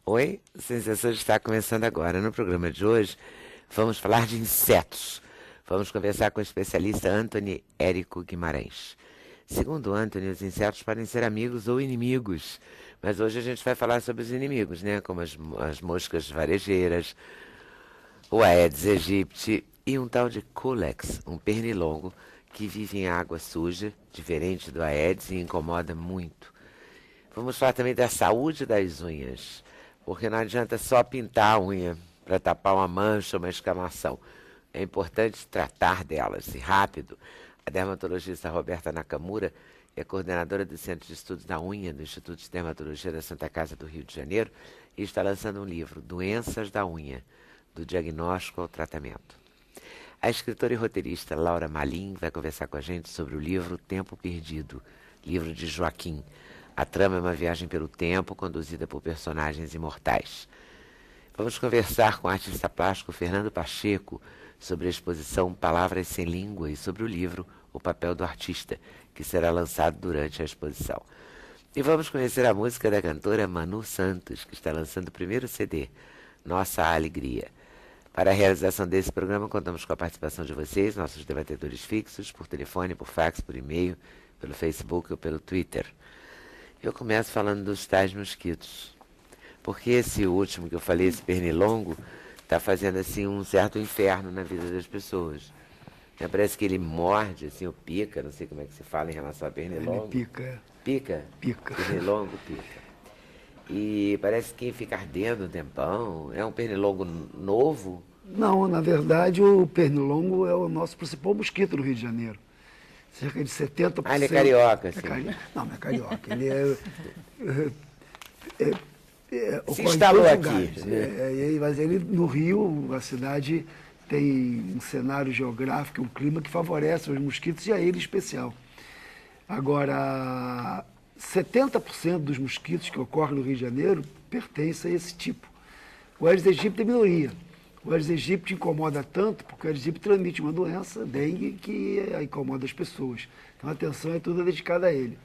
Oi, Sensações está começando agora. No programa de hoje, vamos falar de insetos. Vamos conversar com o especialista Anthony Érico Guimarães. Segundo Anthony, os insetos podem ser amigos ou inimigos, mas hoje a gente vai falar sobre os inimigos, né? Como as moscas varejeiras, o Aedes aegypti e um tal de Culex, um pernilongo que vive em água suja, diferente do Aedes e incomoda muito. Vamos falar também da saúde das unhas, porque não adianta só pintar a unha para tapar uma mancha ou uma escamação. É importante tratar delas, e rápido. A dermatologista Roberta Nakamura é coordenadora do Centro de Estudos da Unha do Instituto de Dermatologia da Santa Casa do Rio de Janeiro e está lançando um livro, Doenças da Unha, do diagnóstico ao tratamento. A escritora e roteirista Laura Malin vai conversar com a gente sobre o livro Tempo Perdido, livro de Joaquim. A trama é uma viagem pelo tempo, conduzida por personagens imortais. Vamos conversar com o artista plástico Fernando Pacheco sobre a exposição Palavras Sem Língua e sobre o livro O Papel do Artista, que será lançado durante a exposição. E vamos conhecer a música da cantora Manu Santos, que está lançando o primeiro CD, Nossa Alegria. Para a realização desse programa, contamos com a participação de vocês, nossos debatedores fixos, por telefone, por fax, por e-mail, pelo Facebook ou pelo Twitter. Eu começo falando dos tais mosquitos, porque esse último que eu falei, esse pernilongo, está fazendo assim um certo inferno na vida das pessoas. Parece que ele morde, assim, ou pica, não sei como é que se fala em relação a pernilongo. Ele pica. Pica? Pica. Pernilongo pica. E parece que fica ardendo um tempão. É um pernilongo novo? Não, na verdade o pernilongo é o nosso principal mosquito no Rio de Janeiro. Cerca de 70%. Ah, ele é carioca, assim. Não, não é carioca. Ele se instalou aqui. Né? Mas ele, no Rio, a cidade tem um cenário geográfico, um clima que favorece os mosquitos e a ele em especial. Agora, 70% dos mosquitos que ocorrem no Rio de Janeiro pertencem a esse tipo. O Aedes aegypti é minoria. O Aedes aegypti incomoda tanto porque o Aedes aegypti transmite uma doença, dengue, que incomoda as pessoas. Então a atenção é toda dedicada a ele.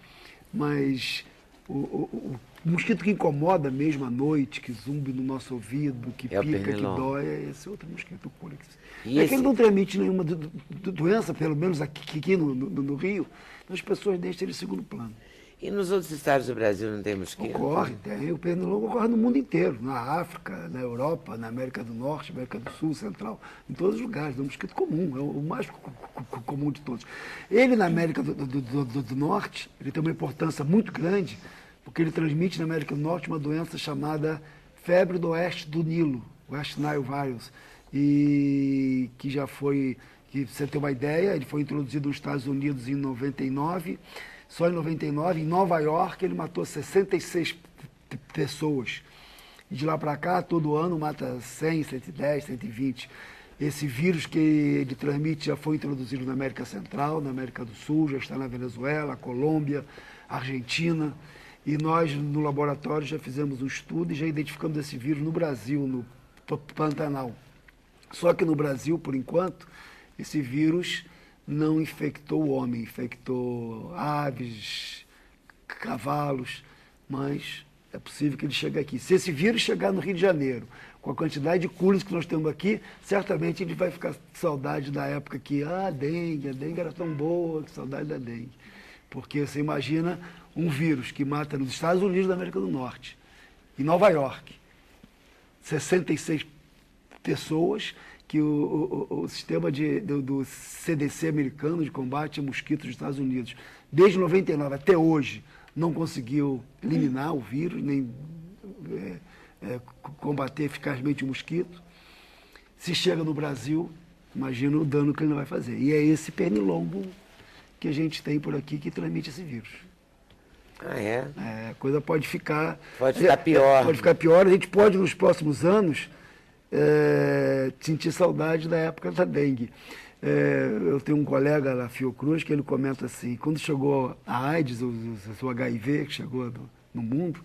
Mas o mosquito que incomoda mesmo à noite, que zumbi no nosso ouvido, que pica, que dói, é esse outro mosquito, o Culex. Que ele não transmite nenhuma doença, pelo menos aqui no Rio, então as pessoas deixam ele em segundo plano. E nos outros estados do Brasil não tem mosquito? Ocorre, tem. O pernilongo ocorre no mundo inteiro, na África, na Europa, na América do Norte, América do Sul, Central, em todos os lugares. É um mosquito comum, é o mais comum de todos. Ele, na América do Norte, ele tem uma importância muito grande, porque ele transmite na América do Norte uma doença chamada febre do oeste do Nilo, West Nile Virus, e que já foi, que você tem uma ideia, ele foi introduzido nos Estados Unidos em 99. Só em 99, em Nova York, ele matou 66 pessoas. E de lá para cá, todo ano, mata 100, 110, 120. Esse vírus que ele transmite já foi introduzido na América Central, na América do Sul, já está na Venezuela, Colômbia, Argentina. E nós, no laboratório, já fizemos um estudo e já identificamos esse vírus no Brasil, no Pantanal. Só que no Brasil, por enquanto, esse vírus não infectou o homem, infectou aves, cavalos, mas é possível que ele chegue aqui. Se esse vírus chegar no Rio de Janeiro, com a quantidade de curas que nós temos aqui, certamente ele vai ficar com saudade da época que a dengue era tão boa, que saudade da dengue. Porque você imagina um vírus que mata nos Estados Unidos da América do Norte, em Nova York, 66 pessoas, que o sistema do CDC americano de combate a mosquitos dos Estados Unidos, desde 99 até hoje, não conseguiu eliminar o vírus, nem combater eficazmente o mosquito. Se chega no Brasil, imagina o dano que ele não vai fazer. E é esse pernilongo que a gente tem por aqui que transmite esse vírus. Ah, é? A coisa pode ficar... Pode ficar pior. Pode ficar pior. A gente pode, nos próximos anos, sentir saudade da época da dengue. Eu tenho um colega na Fiocruz que ele comenta assim, quando chegou a AIDS, o HIV, que chegou no mundo,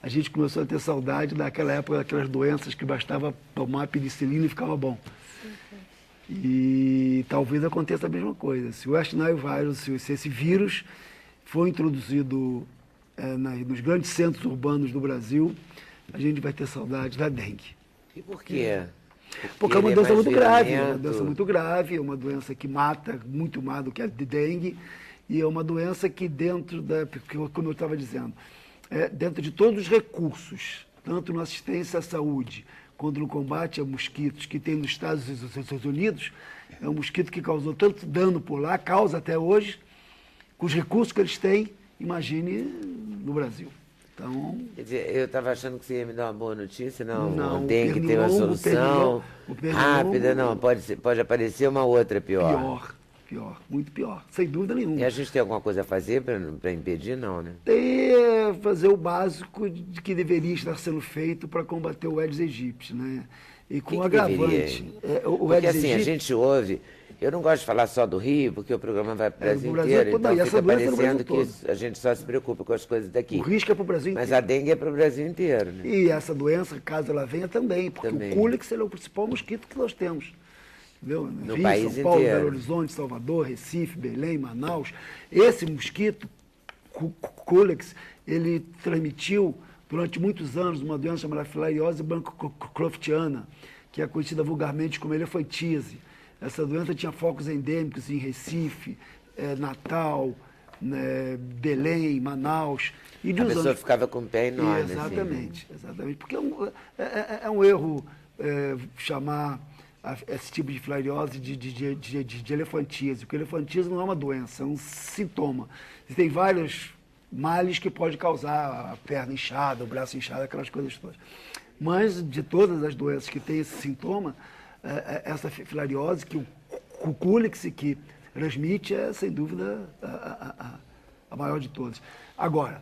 a gente começou a ter saudade daquela época, daquelas doenças que bastava tomar penicilina e ficava bom. E talvez aconteça a mesma coisa. Se o West Nile Virus, se esse vírus for introduzido nos grandes centros urbanos do Brasil, a gente vai ter saudade da dengue. E por quê? Porque é uma doença muito grave, é uma virulento. doença muito grave, é uma doença que mata muito mais do que a de dengue, e é uma doença que dentro como eu estava dizendo, dentro de todos os recursos, tanto na assistência à saúde, quanto no combate a mosquitos que tem nos Estados Unidos, é um mosquito que causou tanto dano por lá, causa até hoje, com os recursos que eles têm, imagine no Brasil. Então, Quer dizer, eu estava achando que você ia me dar uma boa notícia, não, Não, a dengue tem uma pernilongo, solução o pernilongo- rápida, não, pode aparecer uma outra pior. pior, muito pior, sem dúvida nenhuma. E a gente tem alguma coisa a fazer para impedir, não, né? Tem fazer o básico de que deveria estar sendo feito para combater o Aedes aegypti, né? E com Que agravante. deveria? O Porque Aedes assim, a aegypti, gente ouve, eu não gosto de falar só do Rio, porque o programa vai para o Brasil o Brasil inteiro, todo, então e essa fica doença é no parecendo Brasil que a gente só se preocupa com as coisas daqui. o risco é para o Brasil Mas inteiro. a dengue é para o Brasil inteiro, né? E essa doença, caso ela venha, também, porque Também. o Culex ele é o principal mosquito que nós temos. Entendeu? No Rio, país São Paulo, inteiro. Belo Horizonte, Salvador, Recife, Belém, Manaus. Esse mosquito, Culex, ele transmitiu durante muitos anos uma doença chamada filariose bancroftiana, que é conhecida vulgarmente como elefantíase. Essa doença tinha focos endêmicos em Recife, Natal, né, Belém, Manaus. E de A uns pessoa anos- ficava com o pé enorme, assim, né? Exatamente, exatamente. Porque é um erro chamar esse tipo de filariose de elefantíase, porque elefantíase não é uma doença, é um sintoma. Existem vários males que pode causar a perna inchada, o braço inchado, aquelas coisas todas. Mas de todas as doenças que têm esse sintoma, essa filariose, que o Culex que transmite, é sem dúvida a maior de todas. Agora,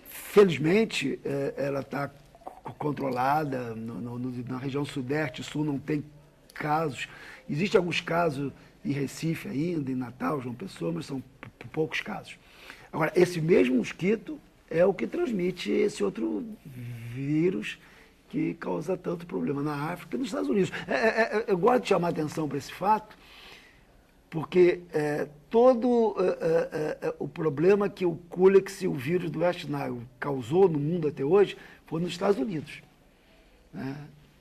felizmente, ela está controlada na região sudeste, sul não tem casos. Existem alguns casos em Recife ainda, em Natal, João Pessoa, mas são poucos casos. Agora, esse mesmo mosquito é o que transmite esse outro vírus que causa tanto problema na África e nos Estados Unidos. Eu gosto de chamar a atenção para esse fato, porque todo o problema que o Culex e o vírus do West Nile causou no mundo até hoje foi nos Estados Unidos. Né?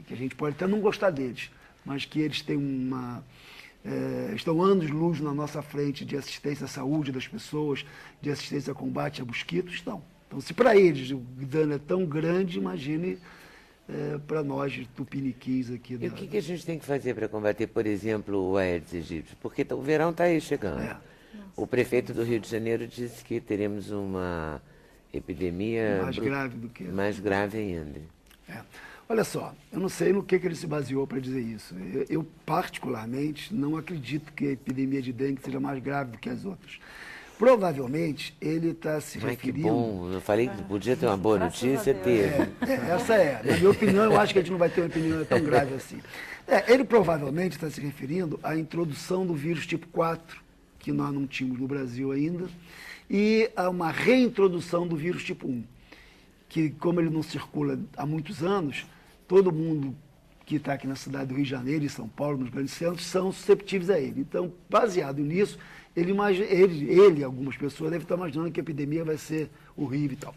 Que a gente pode até não gostar deles, mas que eles têm estão anos-luz na nossa frente de assistência à saúde das pessoas, de assistência ao combate a mosquitos, estão. Então, se para eles o dano é tão grande, imagine para nós, tupiniquins aqui. E o que a gente tem que fazer para combater, por exemplo, o Aedes aegypti? Porque o verão está aí chegando. O prefeito do Rio de Janeiro disse que teremos uma epidemia Mais grave do que mais grave ainda. Olha só, eu não sei no que ele se baseou para dizer isso. Eu, particularmente, não acredito que a epidemia de dengue seja mais grave do que as outras. Provavelmente, ele está se Mas que referindo... bom, eu falei que podia ter uma boa notícia, teve. Essa é. Na minha opinião, eu acho que a gente não vai ter uma opinião tão grave assim. Ele provavelmente está se referindo à introdução do vírus tipo 4, que nós não tínhamos no Brasil ainda, e a uma reintrodução do vírus tipo 1, que, como ele não circula há muitos anos, todo mundo que está aqui na cidade do Rio de Janeiro e São Paulo, nos grandes centros, são susceptíveis a ele. Então, baseado nisso, ele e algumas pessoas devem estar imaginando que a epidemia vai ser horrível e tal.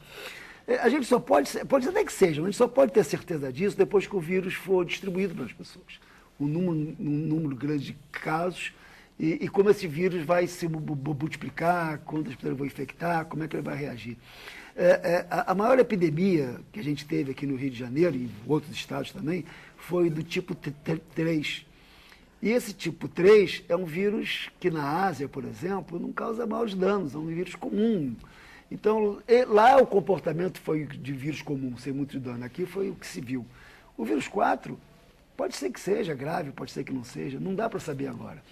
A gente só pode até que seja, mas a gente só pode ter certeza disso depois que o vírus for distribuído para as pessoas. Um número grande de casos e como esse vírus vai se multiplicar, quantas pessoas vão infectar, como é que ele vai reagir. A maior epidemia que a gente teve aqui no Rio de Janeiro e em outros estados também foi do tipo 3. E esse tipo 3 é um vírus que na Ásia, por exemplo, não causa maiores danos, é um vírus comum. Então, lá o comportamento foi de vírus comum, sem muito dano. Aqui foi o que se viu. O vírus 4, pode ser que seja grave, pode ser que não seja, não dá para saber agora.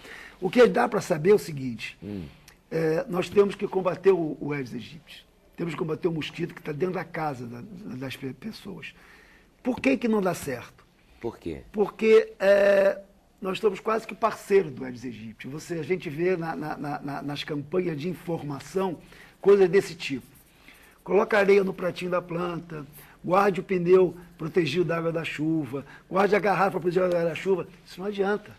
O que dá para saber é o seguinte, nós temos que combater o Aedes aegypti. Temos que combater o mosquito que está dentro da casa das pessoas. Por que não dá certo? Por quê? Porque nós estamos quase que parceiros do Aedes aegypti. A gente vê nas campanhas de informação coisas desse tipo. Coloca areia no pratinho da planta, guarde o pneu protegido da água da chuva, guarde a garrafa protegida da água da chuva. Isso não adianta.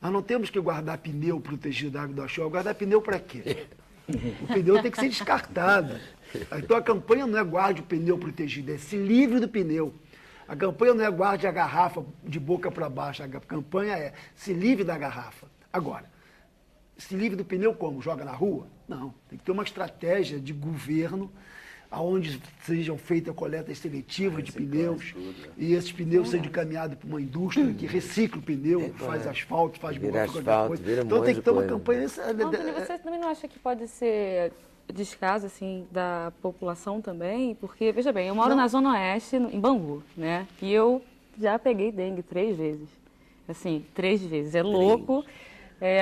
Nós não temos que guardar pneu protegido da água da chuva. Guardar pneu para quê? O pneu tem que ser descartado. Então a campanha não é guarde o pneu protegido, é se livre do pneu. A campanha não é guarde a garrafa de boca para baixo, a campanha é se livre da garrafa. Agora, se livre do pneu como? Joga na rua? Não, tem que ter uma estratégia de governo onde sejam feitas coletas seletivas de pneus e esses pneus sejam encaminhados para uma indústria que recicla o pneu, faz asfalto, faz vira qualquer asfalto, coisa. vira Então tem que ter uma coisa. campanha... Antônio, você também não acha que pode ser descaso assim, da população também? Porque, veja bem, eu moro na Zona Oeste, em Bangu, né? E eu já peguei dengue 3 vezes. Assim, 3 vezes. É louco,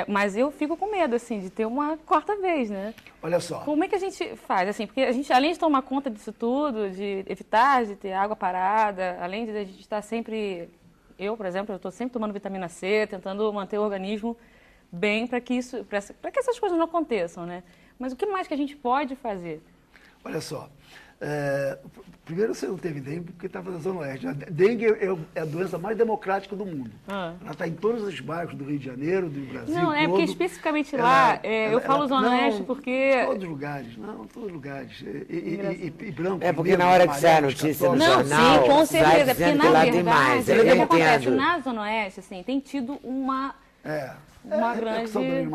mas eu fico com medo, assim, de ter uma 4ª vez, né? Olha só. Como é que a gente faz? Assim, porque a gente, além de tomar conta disso tudo, de evitar de ter água parada, além de a gente estar sempre... Eu, por exemplo, eu estou sempre tomando vitamina C, tentando manter o organismo bem para que essas coisas não aconteçam, né? Mas o que mais que a gente pode fazer? Olha só, primeiro você não teve dengue porque estava na Zona Oeste. A dengue é a doença mais democrática do mundo. Ela está em todos os bairros do Rio de Janeiro, do Brasil Não, é todo. porque especificamente lá, eu falo Zona Oeste porque... Todos os lugares, não, todos os lugares. E branco, É porque negro, na hora que sai a amarelo, notícia no católico. Não, jornal, sim, com vai certeza. Porque, dizendo que na lá tem verdade, mais. o Eu que acontece? entendo. Na Zona Oeste, assim, tem tido uma grande...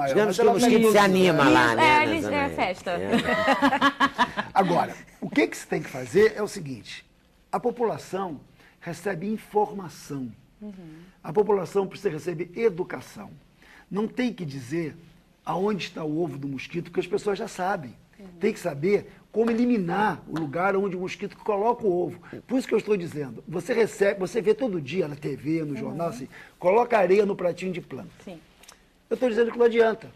Digamos que o mosquito se anima lá, né? É festa. Agora, o que se tem que fazer é o seguinte, a população recebe informação, a população precisa receber educação. Não tem que dizer aonde está o ovo do mosquito, porque as pessoas já sabem. Tem que saber como eliminar o lugar onde o mosquito coloca o ovo. Por isso que eu estou dizendo, você vê todo dia na TV, no jornal, assim, coloca areia no pratinho de planta. Sim. Eu estou dizendo que não adianta.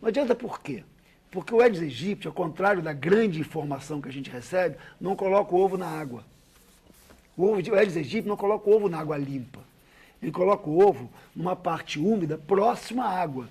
Não adianta por quê? Porque o Aedes aegypti, ao contrário da grande informação que a gente recebe, não coloca o ovo na água. O Aedes aegypti não coloca o ovo na água limpa. Ele coloca o ovo numa parte úmida próxima à água.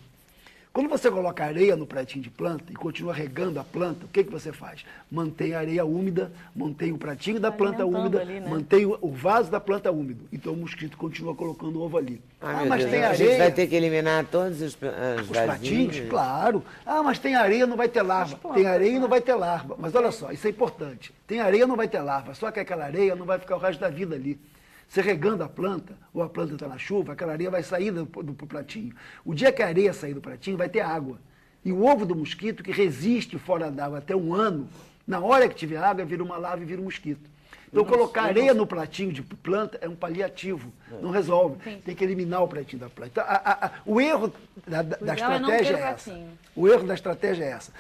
Quando você coloca areia no pratinho de planta e continua regando a planta, o que você faz? Mantém a areia úmida, mantém o pratinho da planta úmida, ali, né? mantém o vaso da planta úmido. Então o mosquito continua colocando o ovo ali. Mas tem areia. A gente vai ter que eliminar todos os pratinhos, claro. Mas tem areia, não vai ter larva. Tem areia e não vai ter larva. Mas olha só, isso é importante. Tem areia, não vai ter larva. Só que aquela areia não vai ficar o resto da vida ali. Você regando a planta, ou a planta está na chuva, aquela areia vai sair do pratinho. O dia que a areia sair do pratinho, vai ter água. E o ovo do mosquito, que resiste fora d'água até 1 ano, na hora que tiver água, vira uma larva e vira um mosquito. Então, colocar areia no pratinho de planta é um paliativo, não resolve. Sim. Tem que eliminar o pratinho da planta. Então, o erro da estratégia é essa. O erro da estratégia é essa.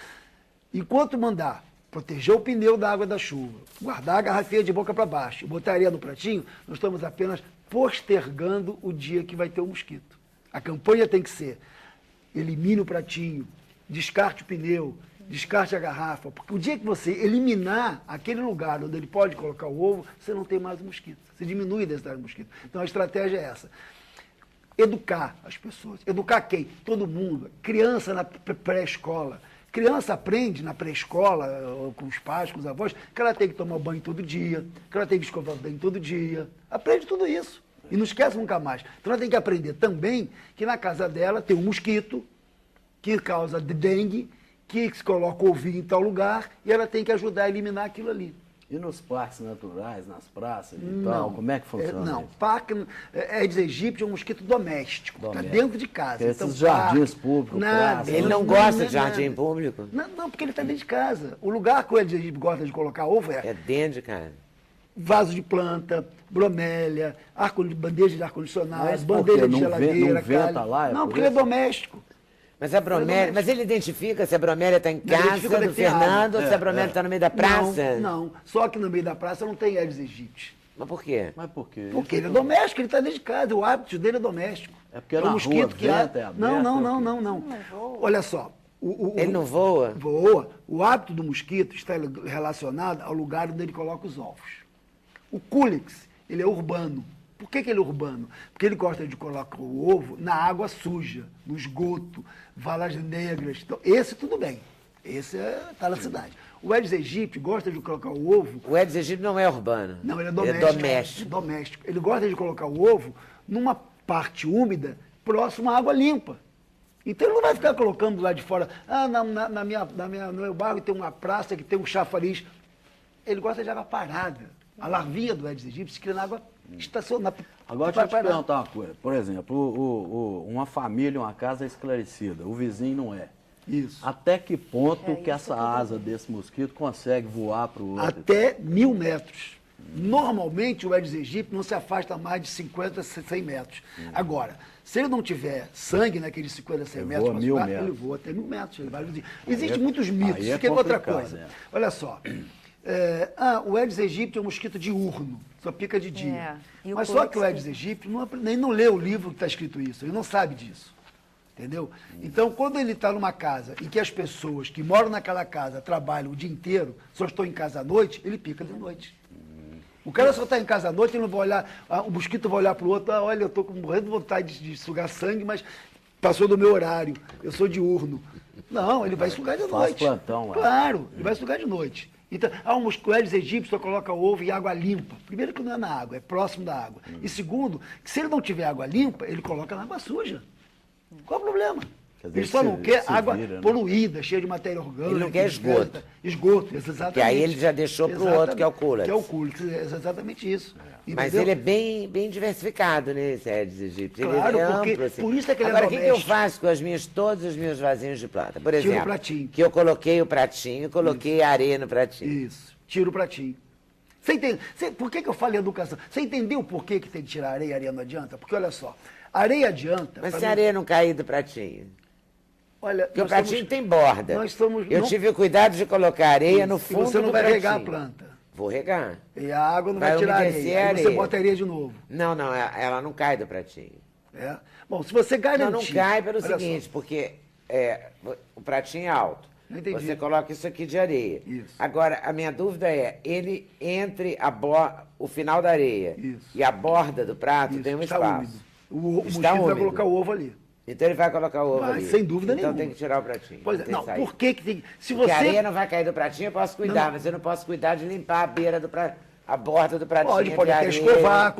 Enquanto mandar proteger o pneu da água da chuva, guardar a garrafinha de boca para baixo, botar areia no pratinho, nós estamos apenas postergando o dia que vai ter o mosquito. A campanha tem que ser, elimine o pratinho, descarte o pneu, descarte a garrafa, porque o dia que você eliminar aquele lugar onde ele pode colocar o ovo, você não tem mais o mosquito, você diminui a densidade do mosquito. Então a estratégia é essa. Educar as pessoas. Educar quem? Todo mundo. Criança na pré-escola. Criança aprende na pré-escola, com os pais, com os avós, que ela tem que tomar banho todo dia, que ela tem que escovar o dente todo dia. Aprende tudo isso. E não esquece nunca mais. Então ela tem que aprender também que na casa dela tem um mosquito que causa dengue, que se coloca ovinho em tal lugar, e ela tem que ajudar a eliminar aquilo ali. E nos parques naturais, nas praças e tal, como é que funciona Não, isso? parque, Aedes aegypti é um mosquito doméstico, está dentro de casa. Esses Então, jardins públicos, praças. Ele não gosta de jardim público? Não, porque ele está dentro de casa. O lugar que o Aedes aegypti gosta de colocar ovo É dentro de casa. vaso de planta, bromélia, bandeja de ar-condicionado, Mas por bandeja quê? de Não geladeira, venta calha. lá, é Não, por porque ele é isso? doméstico. Mas a bromélia, mas ele identifica se a bromélia está em Não, casa identifica onde do tem água. Fernando ou se a bromélia está no meio da praça? Não, só que no meio da praça não tem Aedes aegypti. Mas por quê? Mas por quê? Porque ele é doméstico, ele está dentro de casa, o hábito dele é doméstico. É porque na rua venta, é aberto, Não. Olha só. Ele não voa? Voa. O hábito do mosquito está relacionado ao lugar onde ele coloca os ovos. O Culex, ele é urbano. Por que ele é urbano? Porque ele gosta de colocar o ovo na água suja, no esgoto, valas negras. Então, esse tudo bem. Esse está na cidade. O Aedes aegypti gosta de colocar o ovo... O Aedes aegypti não é urbano. Não, ele é doméstico. É doméstico. Ele gosta de colocar o ovo numa parte úmida, próxima à água limpa. Então ele não vai ficar colocando lá de fora, no meu bairro tem uma praça que tem um chafariz. Ele gosta de água parada. A larvinha do Aedes aegypti cria na água estacionada. Agora deixa eu te perguntar uma coisa. Por exemplo, uma família, uma casa é esclarecida, o vizinho não é. Isso. Até que ponto que essa asa desse mosquito consegue voar para o outro? Até 1.000 metros. Normalmente o Aedes aegypti não se afasta mais de 50 a 100 metros. Agora, se ele não tiver sangue naqueles 50 a 100 Ele metros, voa 1.000 metros. ele voa até 1.000 metros. Ele vai... Existem muitos mitos. aí é Isso que é outra complicado, coisa. né? Olha só. O Aedes aegypti é um mosquito diurno, só pica de dia. E o Mas só que o Culex Aedes aegypti nem não lê o livro que está escrito isso, ele não sabe disso. Entendeu? Então, quando ele está numa casa em que as pessoas que moram naquela casa trabalham o dia inteiro, só estão em casa à noite, ele pica de noite. O cara só está em casa à noite, ele não vai olhar, o mosquito vai olhar para o outro, olha, eu estou morrendo de vontade de sugar sangue, mas passou do meu horário, eu sou diurno. Não, ele vai sugar de noite. Faz plantão, claro, ele vai sugar de noite. Então, o Aedes aegypti coloca ovo em água limpa. Primeiro que não é na água, é próximo da água. E segundo, que se ele não tiver água limpa, ele coloca na água suja. Qual o problema? Ele só não quer água poluída, cheia de matéria orgânica. Ele não quer esgoto. Esgoto, exatamente. Que aí ele já deixou para o outro, que é o Culex. Que é o Culex, é exatamente isso. Mas ele é bem diversificado, né, esse Aedes aegypti. Claro, ele é porque amplo, assim. por isso é que ele Agora, é o que eu doméstico. faço com todos os meus vasinhos de planta? Por Tira o exemplo, pratinho. que eu coloquei o pratinho, coloquei areia no pratinho. Isso, tira o pratinho. Você entende? Por que eu falo em educação? Você entendeu por que tem que tirar areia e areia não adianta? Porque olha só, areia adianta... Mas se a areia não cair do pratinho? Olha, Porque o pratinho tem borda. Eu não... tive o cuidado de colocar areia no fundo do E você não vai pratinho. regar a planta. Vou regar. E a água não vai tirar a areia. Aí você bota areia de novo. Não, ela não cai do pratinho. É? Bom, se você garantir... Não cai pelo seguinte, porque o pratinho é alto. Entendi. Você coloca isso aqui de areia. Isso. Agora, a minha dúvida é, ele entre o final da areia e a borda do prato tem um espaço. O mosquito vai colocar o ovo ali. Então ele vai colocar o ovo ali. Sem dúvida nenhuma. Então tem que tirar o pratinho. Pois é, não, por que tem... Porque a areia não vai cair do pratinho, eu posso cuidar, mas eu não posso cuidar de limpar a beira do pratinho. A borda do pratinho. Pode até escovar,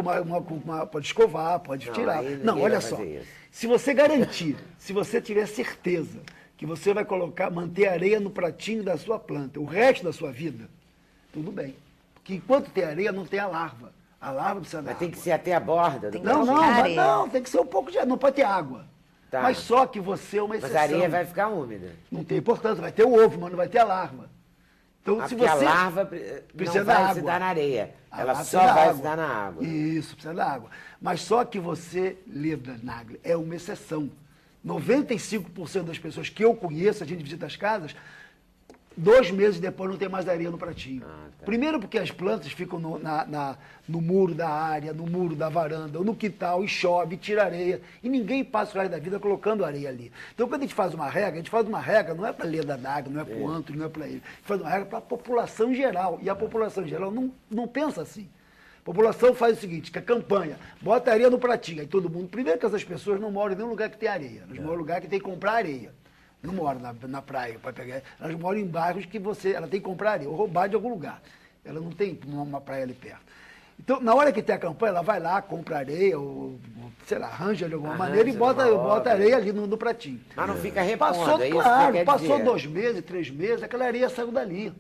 pode escovar, pode tirar. Não, olha só. Se você garantir, se você tiver certeza que você vai manter areia no pratinho da sua planta o resto da sua vida, tudo bem. Porque enquanto tem areia, não tem a larva. A larva precisa da água. Mas tem que ser até a borda do pratinho. Não, tem que ser um pouco de... Não pode ter água. Tá. Mas só que você é uma exceção. Mas a areia vai ficar úmida. Não tem importância, vai ter o ovo, mas não vai ter a larva. Então, se você... a larva precisa não vai se dar na areia. Ela só vai se dar na água. Isso, precisa da água. Mas só que você, Leda Nagli, é uma exceção. 95% das pessoas que eu conheço, a gente visita as casas, 2 meses depois não tem mais areia no pratinho. Tá. Primeiro porque as plantas ficam no muro da área, no muro da varanda, ou no quintal, e chove, tira areia. E ninguém passa o resto da vida colocando areia ali. Então, quando a gente faz uma regra não é para Leda Nagli, não é para o Antônio, não é para ele. A gente faz uma regra para a população geral. E a população geral não pensa assim. A população faz o seguinte, que a campanha, bota areia no pratinho, aí todo mundo... Primeiro que essas pessoas não moram em nenhum lugar que tem areia. Elas moram em lugar que tem que comprar areia. Não moram na praia para pegar. Elas moram em bairros que ela tem que comprar areia, ou roubar de algum lugar. Ela não tem uma praia ali perto. Então, na hora que tem a campanha, ela vai lá, compra areia, ou sei lá, arranja de alguma maneira e bota areia ali no pratinho. Mas não fica repondo, passou 2 meses, 3 meses, aquela areia saiu dali.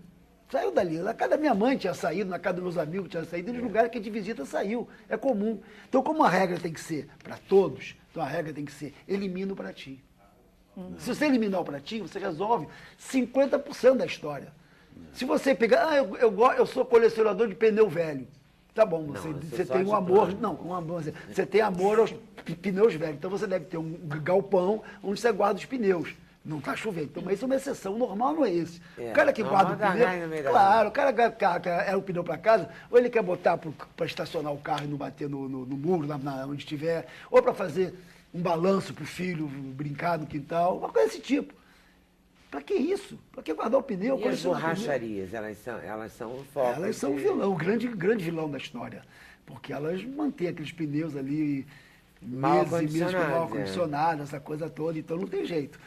Saiu dali. Na casa da minha mãe tinha saído, na casa dos meus amigos tinha saído, e nos lugares que a gente visita saiu. É comum. Então, como a regra tem que ser para todos, então a regra tem que ser, elimina o pratinho. Se você eliminar o pratinho, você resolve 50% da história. Se você pegar, eu sou colecionador de pneu velho. Tá bom, você tem um amor, você tem amor aos pneus velhos. Então você deve ter um galpão onde você guarda os pneus. Não está chovendo. Então, mas isso é uma exceção. O normal não é esse. O cara que guarda o pneu... Claro, o cara quer o pneu para casa, ou ele quer botar para estacionar o carro e não bater no muro, onde estiver, ou para fazer um balanço para o filho brincar no quintal, uma coisa desse tipo. Para que isso? Para que guardar o pneu? E as borracharias, elas são o foco? Elas são o vilão, o grande vilão da história. Porque elas mantêm aqueles pneus ali meses e meses com mal acondicionado, essa coisa toda, então não tem jeito.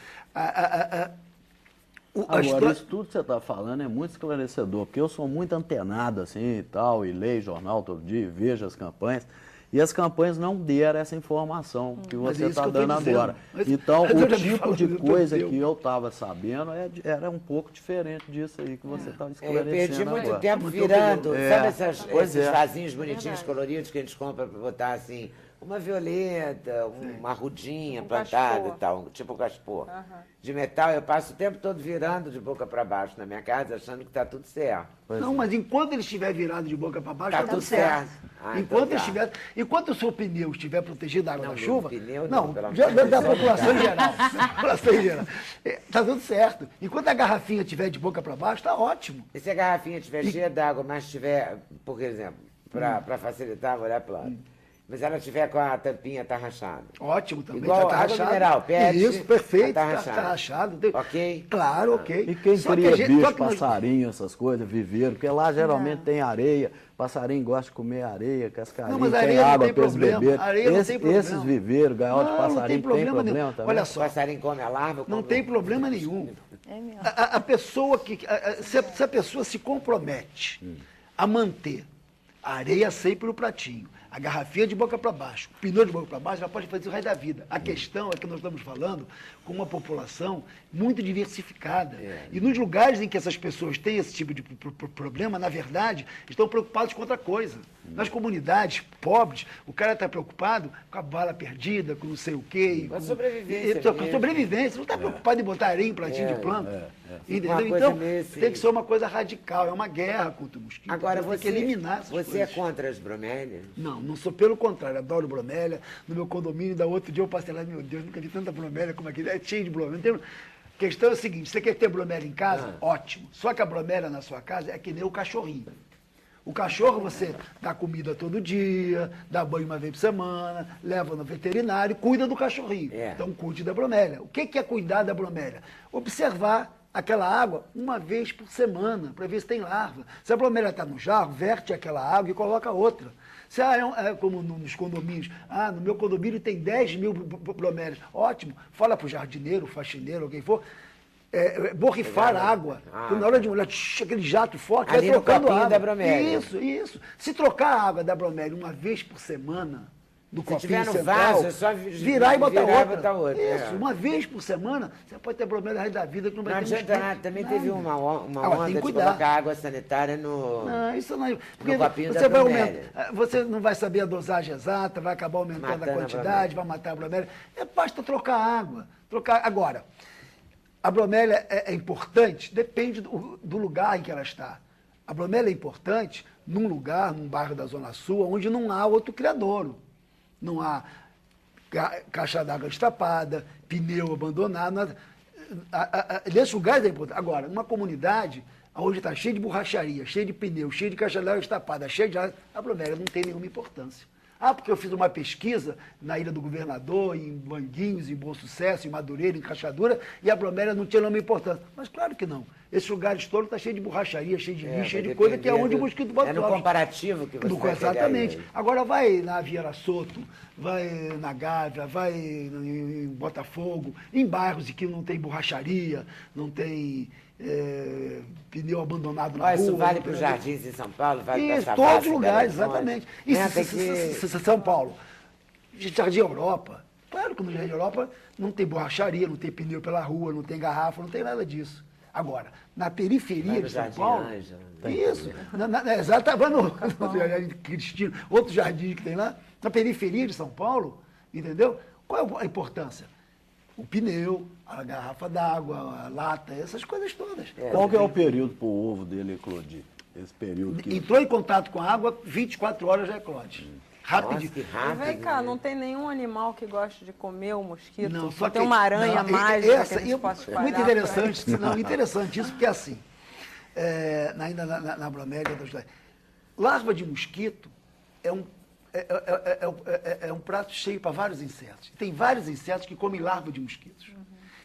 Agora, isso tudo que você está falando é muito esclarecedor, porque eu sou muito antenado assim e tal, e leio jornal todo dia, vejo as campanhas, E as campanhas não deram essa informação que Mas você é isso está que eu tô dando dizendo. agora. Mas- Então, mas eu o já te tipo falo, de eu tô coisa teu. que eu estava sabendo era um pouco diferente disso aí que você está Eu esclarecendo perdi muito agora. tempo Muito virando, opinião. sabe Pois esses é. vasinhos bonitinhos, coloridos que a gente compra para botar assim, uma violeta, uma rudinha plantada caspor. e tal, tipo caspor. De metal, eu passo o tempo todo virando de boca para baixo na minha casa, achando que está tudo certo. Não, mas enquanto ele estiver virado de boca para baixo, Tá está tudo tudo certo. certo. Ah, enquanto, então tá. enquanto o seu pneu estiver protegido da água Não, da meu chuva, pneu não, não, pelo amor já, de da Deus. população em geral. Da população em geral. Está tudo certo. Enquanto a garrafinha estiver de boca para baixo, está ótimo. E se a garrafinha estiver cheia d'água, mas tiver, por exemplo, para facilitar, vou olhar para lado, mas ela tiver com a tampinha tarrachada. Ótimo também. Igual já tá água rachado. mineral, PET, Isso, perfeito. tá Está rachado. rachado. Ok? Claro, ok. E quem Só que cria a gente- bicho, só que nós- passarinho, essas coisas, viveiro, porque lá geralmente tem areia, passarinho gosta de comer areia, cascarinho, Não, mas a tem areia não água tem para eles problema, beberem. areia não tem problema. Esses viveiros, gaiola de Não, não passarinho, tem problema nenhum. também? Olha O só, passarinho come a larva, eu não como- tem problema nenhum. É mesmo. A pessoa que. Se a pessoa se compromete a manter a areia sempre no pratinho, a garrafinha de boca para baixo, o pneu de boca para baixo, ela pode fazer o resto da vida. A questão é que nós estamos falando com uma população muito diversificada. E nos lugares em que essas pessoas têm esse tipo de problema, na verdade, estão preocupados com outra coisa. Nas comunidades pobres, o cara está preocupado com a bala perdida, com não sei o quê. Com a sobrevivência Com a mesmo. sobrevivência. Não está preocupado em botar areia em pratinho de planta. Entendeu? Uma coisa Então, meio assim. tem que ser uma coisa radical, é uma guerra contra o mosquito. Agora, tem você, que eliminar essas você coisas. é contra as bromélias? Não sou, pelo contrário, adoro bromélia. No meu condomínio, da outro dia eu passei lá, meu Deus, nunca vi tanta bromélia como aqui, é cheio de bromélia. Não tem- A questão é o seguinte, você quer ter bromélia em casa? Ótimo. Só que a bromélia na sua casa é que nem o cachorrinho. O cachorro você dá comida todo dia, dá banho uma vez por semana, leva no veterinário, cuida do cachorrinho. É. Então cuide da bromélia. O que é cuidar da bromélia? Observar aquela água uma vez por semana, para ver se tem larva. Se a bromélia está no jarro, verte aquela água e coloca outra. Se é como nos condomínios, no meu condomínio tem 10 mil bromélias, ótimo, fala para o jardineiro, faxineiro, quem for, borrifar água. Porque na hora de molhar, aquele jato forte, Ali vai no trocando copinho água. da bromélia. Isso. Se trocar a água da bromélia uma vez por semana, do Se copinho tiver no central, vaso, é só virar e botar virar e outra. botar outra, Isso, é. uma vez por semana, você pode ter bromélia o resto da vida que não vai Não ter adianta mosquito. nada. Também Nada. teve uma Agora, tem onda que de cuidar. colocar água sanitária no... Não, isso não é. Porque copinho você da vai bromélia. você não vai saber a dosagem exata, vai acabar aumentando Matando a a quantidade, vai matar a bromélia. Basta trocar água. Agora, a bromélia é importante? Depende do lugar em que ela está. A bromélia é importante num lugar, num bairro da Zona Sul, onde não há outro criadouro. Não há caixa d'água destapada, pneu abandonado. Nada. Nesses lugares é importante. Agora, uma comunidade onde está cheia de borracharia, cheia de pneu, cheia de caixa d'água destapada, cheia de água, a bromélia não tem nenhuma importância. Porque eu fiz uma pesquisa na Ilha do Governador, em Manguinhos, em Bom Sucesso, em Madureira, em Cachadura, e a bromélia não tinha nenhuma importância. Mas claro que não. Esses lugares todos estão cheios de borracharia, cheio de lixo, cheio de coisa, que é onde o mosquito bota É no ovos. comparativo que você vai pegar Exatamente. ele. Agora vai na Vieira Soto, vai na Gávea, vai em Botafogo, em bairros em que não tem borracharia, não tem pneu abandonado na Olha, rua. isso vale não para os tem- jardins em São Paulo, vale para Isso, Savassi, todos os lugares, Belo Horizonte. exatamente. E Né, tem que... São Paulo, Jardim Europa. Claro que no Jardim Europa não tem borracharia, não tem pneu pela rua, não tem garrafa, não tem nada disso. Agora, na periferia Vai no de São Jardim Paulo, Ângela, isso, exato, vai no Jardim Cristino, outro jardim que tem lá, na periferia de São Paulo, entendeu? Qual é a importância? O pneu, a garrafa d'água, a lata, essas coisas todas. Qual que é o período para o ovo dele eclodir? Esse período que... Entrou em contato com a água, 24 horas já eclode. Rapidinho. Nossa, que E rápido. vem cá, né? não tem nenhum animal que goste de comer o mosquito? Não, só tem que- uma aranha não, mágica essa, que a gente eu- possa espalhar muito por aí? interessante, não, interessante isso, porque assim, ainda na bromélia, larva de mosquito é um prato cheio para vários insetos. Tem vários insetos que comem larva de mosquitos.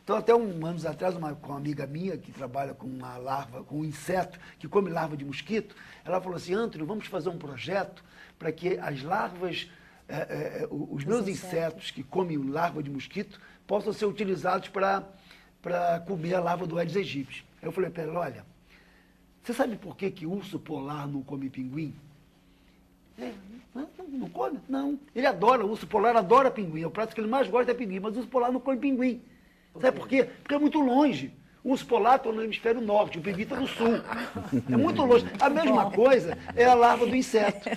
Então, até anos atrás, com uma amiga minha que trabalha com uma larva, com um inseto que come larva de mosquito, ela falou assim, Antônio, vamos fazer um projeto para que as larvas, os meus insetos que comem larva de mosquito possam ser utilizados para comer a larva do Aedes aegypti. Aí eu falei para ela, olha, você sabe por que urso polar não come pinguim? Não come? Não. Ele adora, o urso polar adora pinguim. É o prato que ele mais gosta é pinguim, mas o urso polar não come pinguim. Sabe por quê? Porque é muito longe. O urso polar está no hemisfério norte, o pinguim está no sul. É muito longe. A mesma coisa é a larva do inseto.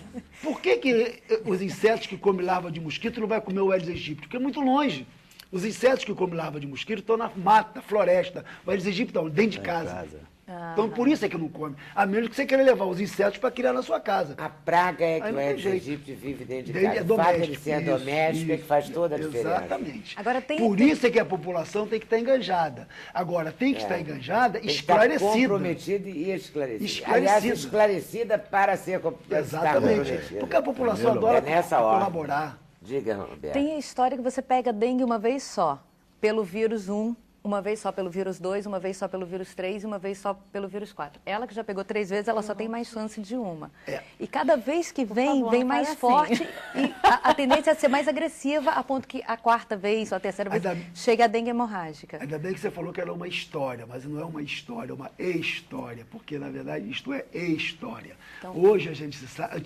Por que os insetos que comem larva de mosquito não vai comer o Aedes aegypti? Porque é muito longe. Os insetos que comem larva de mosquito estão na mata, na floresta. O Aedes aegypti está dentro de casa. Então, por isso é que não come. A menos que você queira levar os insetos para criar na sua casa. A praga é que Aí o não tem Aedes jeito. aegypti vive dentro de Dele casa. é O fato de ele doméstico. ser doméstico é que faz toda a diferença. Exatamente. Agora, Por isso é que a população tem que estar enganjada. Agora, tem que estar enganjada, Tem que estar esclarecida. comprometida e esclarecida. Esclarecida. Aliás, esclarecida para ser Exatamente. comprometida. Porque a população adora É nessa ordem. colaborar. Diga, Roberto. tem a história que você pega dengue uma vez só, pelo vírus 1, uma vez só pelo vírus 2, uma vez só pelo vírus 3 e uma vez só pelo vírus 4. Ela que já pegou 3 vezes, ela só tem mais chance de uma. É. E cada vez que vem, favor, vem não mais fale assim. forte e a tendência é ser mais agressiva a ponto que a quarta vez ou a terceira vez Ainda- chega a dengue hemorrágica. Ainda bem que você falou que era uma história, mas não é uma história, é uma história, porque na verdade isto é história. Então- Hoje a gente se sabe,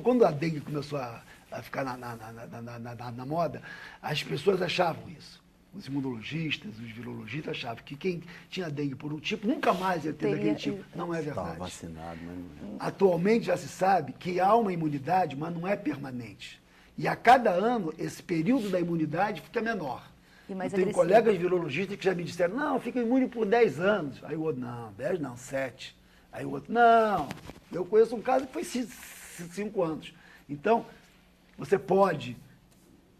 quando a dengue começou a ficar na moda, as pessoas achavam isso. Os imunologistas, os virologistas achavam que quem tinha dengue por um tipo nunca mais ia ter Teria- daquele tipo. Não é Estava verdade. vacinado, mas não é. Atualmente já se sabe que há uma imunidade, mas não é permanente. E a cada ano, esse período da imunidade fica menor. E mais Eu tenho agressivo. colegas virologistas que já me disseram, não, fica imune por 10 anos. Aí o outro, não, 10 não, 7. Aí o outro, não, eu conheço um caso que foi 5 anos. Então, você pode,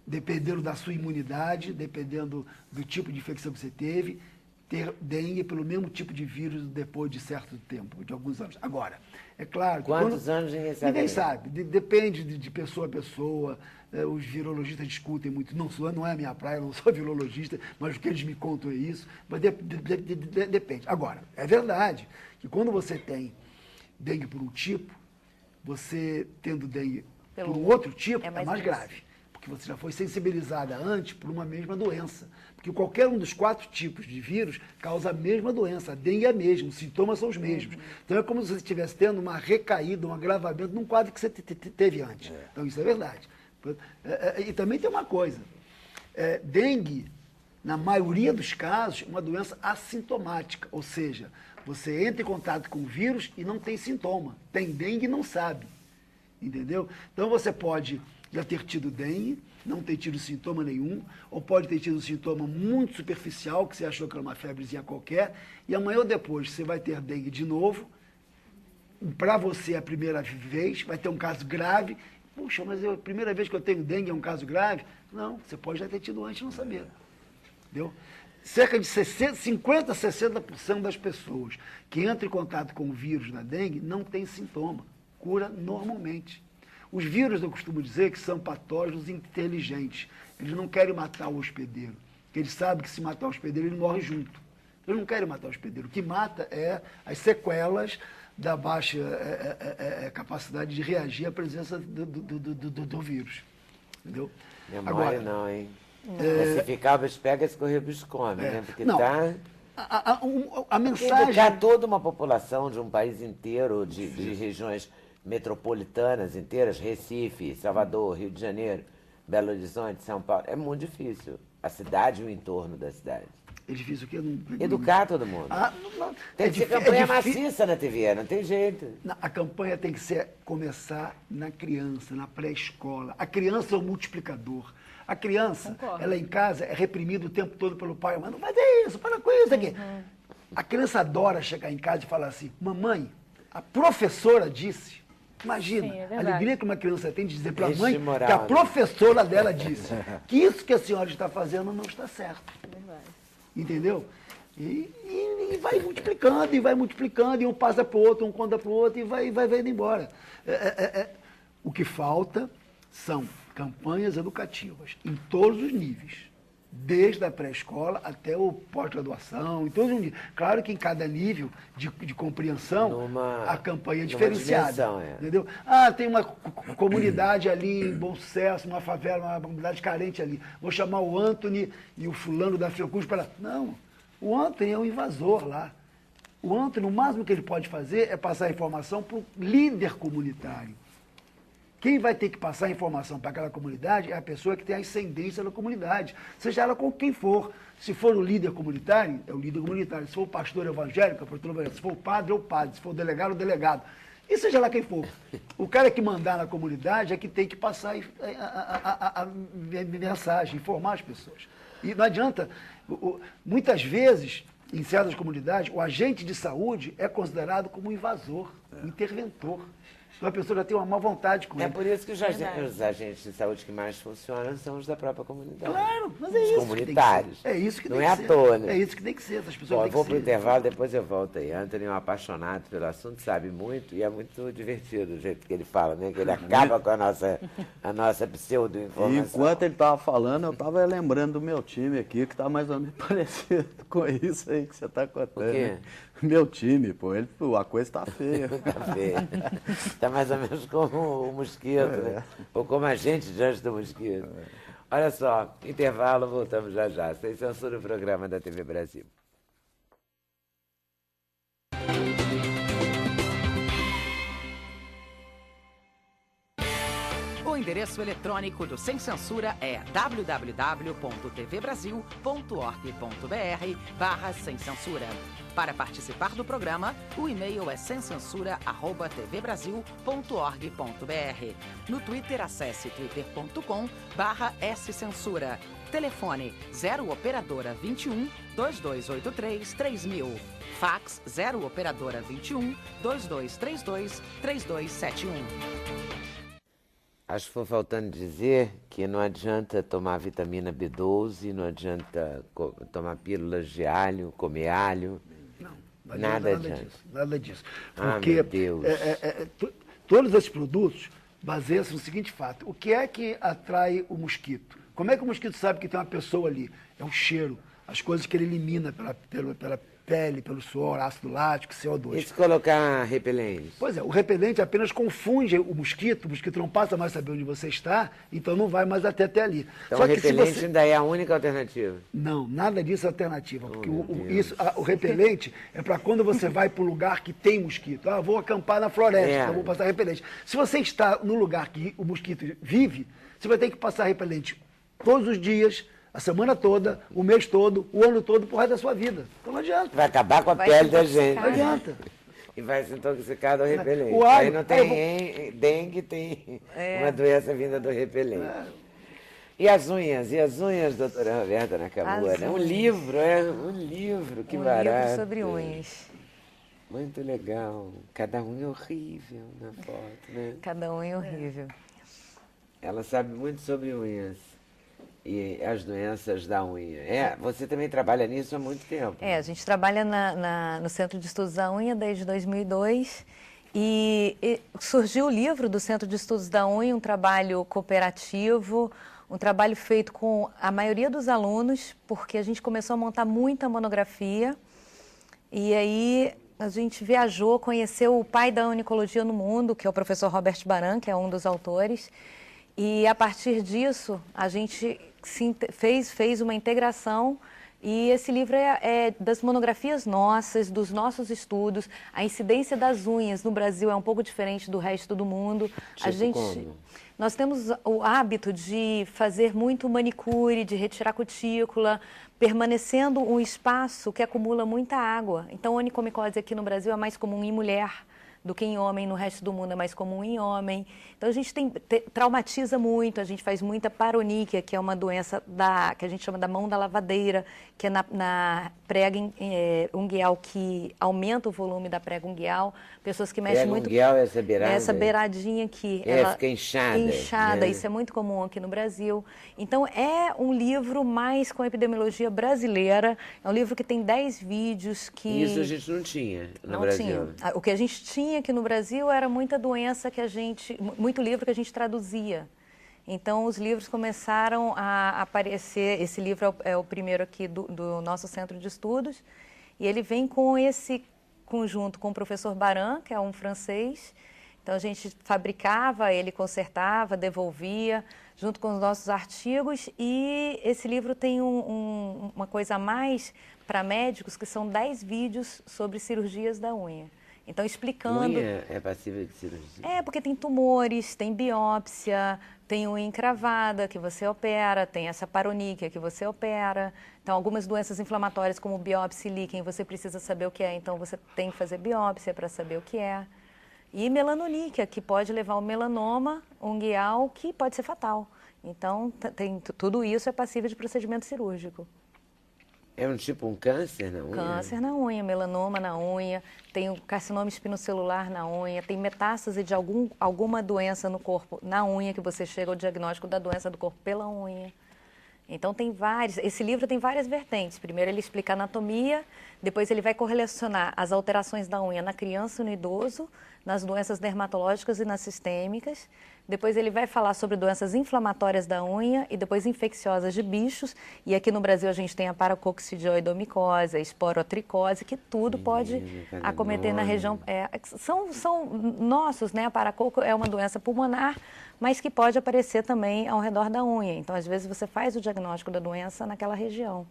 dependendo da sua imunidade, dependendo do tipo de infecção que você teve, ter dengue pelo mesmo tipo de vírus depois de certo tempo, de alguns anos. Agora, é claro... que Quantos anos ninguém sabe Ninguém ainda? sabe. Depende de pessoa a pessoa. Os virologistas discutem muito. Não é a minha praia, eu não sou virologista, mas o que eles me contam é isso. Mas depende. Agora, é verdade que quando você tem dengue por um tipo, você tendo dengue Pelo por um outro tipo, é é mais mais grave. grave. Porque você já foi sensibilizada antes por uma mesma doença. Porque qualquer um dos 4 tipos de vírus causa a mesma doença. A dengue é a mesma, os sintomas são os mesmos. Então é como se você estivesse tendo uma recaída, um agravamento num quadro que você teve antes. Então isso é verdade. E também tem uma coisa. Dengue, na maioria dos casos, é uma doença assintomática. Ou seja, você entra em contato com o vírus e não tem sintoma. Tem dengue e não sabe. Entendeu? Então você pode já ter tido dengue, não ter tido sintoma nenhum, ou pode ter tido um sintoma muito superficial, que você achou que era uma febrezinha qualquer, e amanhã ou depois você vai ter dengue de novo, para você é a primeira vez, vai ter um caso grave. Puxa, mas a primeira vez que eu tenho dengue é um caso grave? Não, você pode já ter tido antes e não saber. Entendeu? Cerca de 50% a 60% das pessoas que entram em contato com o vírus da dengue não tem sintoma, cura normalmente. Os vírus, eu costumo dizer, que são patógenos inteligentes. Eles não querem matar o hospedeiro, porque eles sabem que se matar o hospedeiro, ele morre junto. Eles não querem matar o hospedeiro. O que mata é as sequelas da baixa capacidade de reagir à presença do vírus. Entendeu? Memória não, hein? Classificava, pega, escorrer os come, né? Porque não, tá... A mensagem... Educar toda uma população de um país inteiro, de regiões metropolitanas inteiras, Recife, Salvador, Rio de Janeiro, Belo Horizonte, São Paulo, é muito difícil. A cidade e o entorno da cidade. É difícil o quê? Educar todo mundo. Tem que ser campanha maciça na TV, não tem jeito. A campanha tem que começar na criança, na pré-escola. A criança é o multiplicador. A criança, ela em casa é reprimida o tempo todo pelo pai. Mas não faz isso, para com isso aqui. A criança adora chegar em casa e falar assim, mamãe, a professora disse. Imagina, Sim, é a verdade. alegria que uma criança tem de dizer para a Esse mãe moral, que a né? professora dela disse que isso que a senhora está fazendo não está certo. Verdade. Entendeu? E vai multiplicando, e um passa para o outro, um conta para o outro, e vai indo embora. O que falta são campanhas educativas, em todos os níveis. Desde a pré-escola até o pós-graduação, em todos os níveis. Claro que em cada nível de compreensão, a campanha é diferenciada. Dimensão, Entendeu? Tem uma comunidade ali em Bom Sucesso, uma favela, uma comunidade carente ali. Vou chamar o Anthony e o fulano da Fiocruz para... Não, o Anthony é um invasor lá. O Anthony, o máximo que ele pode fazer é passar a informação para o líder comunitário. Quem vai ter que passar a informação para aquela comunidade é a pessoa que tem a ascendência da comunidade, seja ela com quem for. Se for o líder comunitário, é o líder comunitário. Se for o pastor evangélico, é o pastor evangélico. Se for o padre, é o padre. Se for o delegado, é o delegado. E seja lá quem for. O cara que mandar na comunidade é que tem que passar a mensagem, informar as pessoas. E não adianta, muitas vezes, em certas comunidades, o agente de saúde é considerado como um invasor, um interventor. Então a pessoa já tem uma má vontade com É ele. por isso que os agentes de saúde que mais funcionam são os da própria comunidade. Claro, mas é os isso comunitários. que tem que ser. É isso que não tem é que à ser. toa, né? É isso que tem que ser. Essas pessoas Bom, eu têm vou que para o ser. intervalo, depois eu volto aí. Anthony é um apaixonado pelo assunto, sabe muito, e é muito divertido o jeito que ele fala, né? Que ele acaba com a nossa pseudo-informação. Enquanto ele estava falando, eu estava lembrando do meu time aqui, que está mais ou menos parecido com isso aí que você está contando. O quê? Né? Meu time, pô, a coisa está feia. Tá feio. Tá mais ou menos como o mosquito, né? Ou como a gente diante do mosquito. Olha só, intervalo, voltamos já já. Sem censura, o programa da TV Brasil. O endereço eletrônico do Sem Censura é www.tvbrasil.org.br/sem censura. Para participar do programa, o e-mail é semcensura@tvbrasil.org.br. No Twitter, acesse twitter.com/scensura. Telefone 0 operadora 21 2283 3000. Fax 0 operadora 21 2232 3271. Acho que foi faltando dizer que não adianta tomar vitamina B12, não adianta tomar pílulas de alho, comer alho. Não Nada adianta. disso. Nada disso. Ah, Porque meu Deus. Todos esses produtos baseiam-se no seguinte fato. O que é que atrai o mosquito? Como é que o mosquito sabe que tem uma pessoa ali? É o cheiro, as coisas que ele elimina pela pele, pelo suor, ácido lático, CO2. E se colocar repelente? Pois é, o repelente apenas confunde o mosquito não passa mais a saber onde você está, então não vai mais até ali. Então Só o que se repelente você... ainda é a única alternativa. Não, nada disso é alternativa, porque meu Deus. o repelente é para quando você vai para um lugar que tem mosquito. Ah, vou acampar na floresta, então vou passar repelente. Se você está no lugar que o mosquito vive, você vai ter que passar repelente todos os dias, a semana toda, o mês todo, o ano todo, por resto da sua vida. Então não adianta. Vai acabar com a pele da gente. Não adianta. E vai se intoxicar do repelente. O Aí alho- não tem dengue, tem uma doença vinda do repelente. E as unhas? E as unhas, doutora Roberta Nakamura? As Um unhas. livro, um livro, que Um barato. livro sobre unhas. Muito legal. Cada unha horrível na foto, né? Cada unha horrível. Ela sabe muito sobre unhas e as doenças da unha. Você também trabalha nisso há muito tempo. A gente trabalha no Centro de Estudos da Unha desde 2002 e surgiu o livro do Centro de Estudos da Unha, um trabalho cooperativo, um trabalho feito com a maioria dos alunos, porque a gente começou a montar muita monografia e aí a gente viajou, conheceu o pai da onicologia no mundo, que é o professor Robert Baran, que é um dos autores, e a partir disso a gente fez uma integração e esse livro é das monografias nossas, dos nossos estudos. A incidência das unhas no Brasil é um pouco diferente do resto do mundo. Nós temos o hábito de fazer muito manicure, de retirar cutícula, permanecendo um espaço que acumula muita água. Então, a onicomicose aqui no Brasil é mais comum em mulher do que em homem, no resto do mundo é mais comum em homem. Então a gente traumatiza muito, a gente faz muita paroníquia, que é uma doença que a gente chama da mão da lavadeira, que é na prega ungueal, que aumenta o volume da prega ungueal. Pessoas que mexem muito... Ungueal é essa beirada? Essa beiradinha aqui. Ela fica inchada. Inchada, né? isso é muito comum aqui no Brasil. Então é um livro mais com epidemiologia brasileira, é um livro que tem 10 vídeos que... Isso a gente não tinha no Brasil. Tinha. O que a gente tinha aqui no Brasil era muita doença muito livro que a gente traduzia. Então, os livros começaram a aparecer. Esse livro é o primeiro aqui do nosso centro de estudos. E ele vem com esse conjunto com o professor Baran, que é um francês. Então, a gente fabricava, ele consertava, devolvia, junto com os nossos artigos. E esse livro tem uma coisa a mais para médicos, que são 10 vídeos sobre cirurgias da unha. Então, explicando... Unha é passível de cirurgia? É, porque tem tumores, tem biópsia, tem unha encravada que você opera, tem essa paroníquia que você opera. Então, algumas doenças inflamatórias como biópsia e líquen, você precisa saber o que é, então você tem que fazer biópsia para saber o que é. E melanoníquia, que pode levar ao melanoma unguial, que pode ser fatal. Então, tudo isso é passível de procedimento cirúrgico. É um câncer na unha? Câncer na unha, melanoma na unha, tem o carcinoma espinocelular na unha, tem metástase de alguma doença no corpo na unha, que você chega ao diagnóstico da doença do corpo pela unha. Então, esse livro tem várias vertentes. Primeiro ele explica a anatomia, depois ele vai correlacionar as alterações da unha na criança e no idoso, nas doenças dermatológicas e nas sistêmicas. Depois ele vai falar sobre doenças inflamatórias da unha e depois infecciosas de bichos. E aqui no Brasil a gente tem a paracoccidioidomicose, a esporotricose, que tudo pode acometer na região... são nossos, né? A paracoco é uma doença pulmonar, mas que pode aparecer também ao redor da unha. Então, às vezes, você faz o diagnóstico da doença naquela região.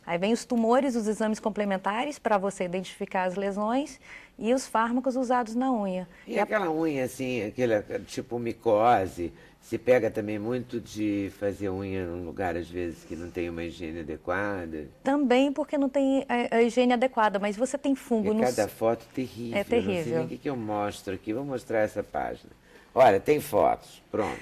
Aí vem os tumores, os exames complementares para você identificar as lesões e os fármacos usados na unha. E aquela unha, assim, aquela tipo micose, se pega também muito de fazer unha num lugar, às vezes, que não tem uma higiene adequada? Também porque não tem a higiene adequada, mas você tem fungo no... Cada foto terrível. É terrível. Não sei nem o que eu mostro aqui. Vou mostrar essa página. Olha, tem fotos. Pronto.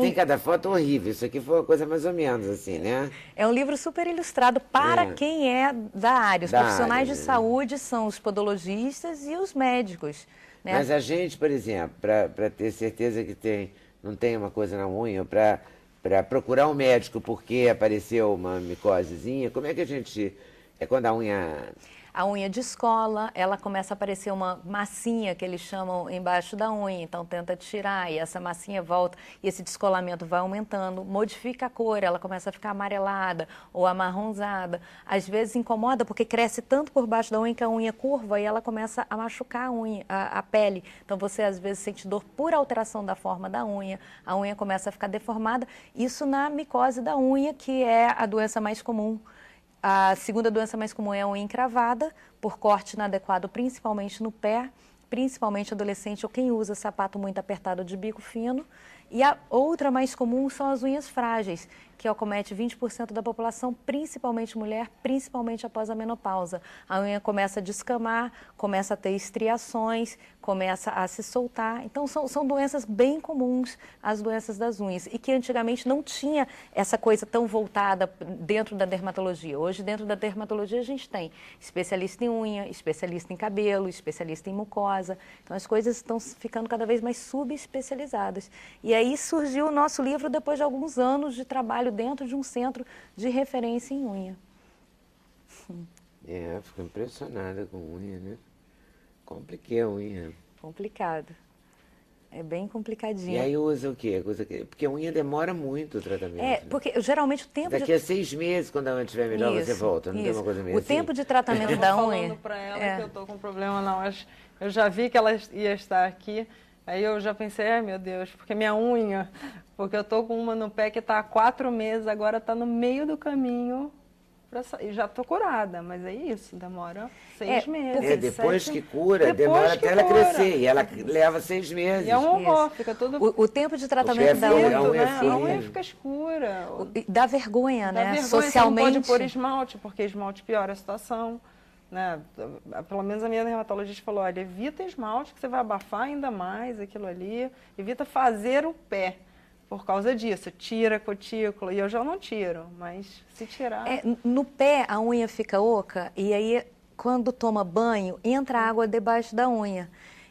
Tem cada foto horrível. Isso aqui foi uma coisa mais ou menos assim, né? É um livro super ilustrado para quem é da área. Os profissionais de saúde são os podologistas e os médicos. Né? Mas a gente, por exemplo, para ter certeza que não tem uma coisa na unha, para procurar um médico porque apareceu uma micosezinha, como é que a gente... É quando a unha... A unha descola, ela começa a aparecer uma massinha que eles chamam embaixo da unha, então tenta tirar e essa massinha volta e esse descolamento vai aumentando, modifica a cor, ela começa a ficar amarelada ou amarronzada. Às vezes incomoda porque cresce tanto por baixo da unha que a unha curva e ela começa a machucar a unha, a pele. Então você às vezes sente dor por alteração da forma da unha, a unha começa a ficar deformada. Isso na micose da unha, que é a doença mais comum. A segunda doença mais comum é a unha encravada, por corte inadequado, principalmente no pé, principalmente adolescente ou quem usa sapato muito apertado de bico fino. E a outra mais comum são as unhas frágeis, que acomete 20% da população, principalmente mulher, principalmente após a menopausa. A unha começa a descamar, começa a ter estriações, começa a se soltar. Então, são doenças bem comuns, as doenças das unhas, e que antigamente não tinha essa coisa tão voltada dentro da dermatologia. Hoje, dentro da dermatologia, a gente tem especialista em unha, especialista em cabelo, especialista em mucosa. Então, as coisas estão ficando cada vez mais subespecializadas. E aí surgiu o nosso livro depois de alguns anos de trabalho dentro de um centro de referência em unha. Fico impressionada com unha, né? Compliquei a unha. Complicado. É bem complicadinho. E aí usa o quê? Porque a unha demora muito o tratamento. Porque geralmente o tempo Daqui a 6 meses, quando a unha estiver melhor, você volta. Não tem uma coisa meio o assim? tempo de tratamento da unha... Eu falando pra ela que eu tô com problema na unha. Eu já vi que ela ia estar aqui. Aí eu já pensei, ai meu Deus, porque minha unha, porque eu tô com uma no pé que tá há 4 meses, agora tá no meio do caminho, e já tô curada, mas é isso, demora 6 meses. Depois 7... que cura, demora até ela crescer, e ela leva 6 meses. E é um horror, fica tudo... O tempo de tratamento da unha... A unha fica escura. Dá vergonha, né? Vergonha, socialmente. Você não pode pôr esmalte, porque esmalte piora a situação. Né? Pelo menos a minha dermatologista falou, olha, evita esmalte que você vai abafar ainda mais aquilo ali, evita fazer o pé por causa disso, tira a cutícula, e eu já não tiro, mas se tirar... No pé a unha fica oca e aí quando toma banho entra água debaixo da unha.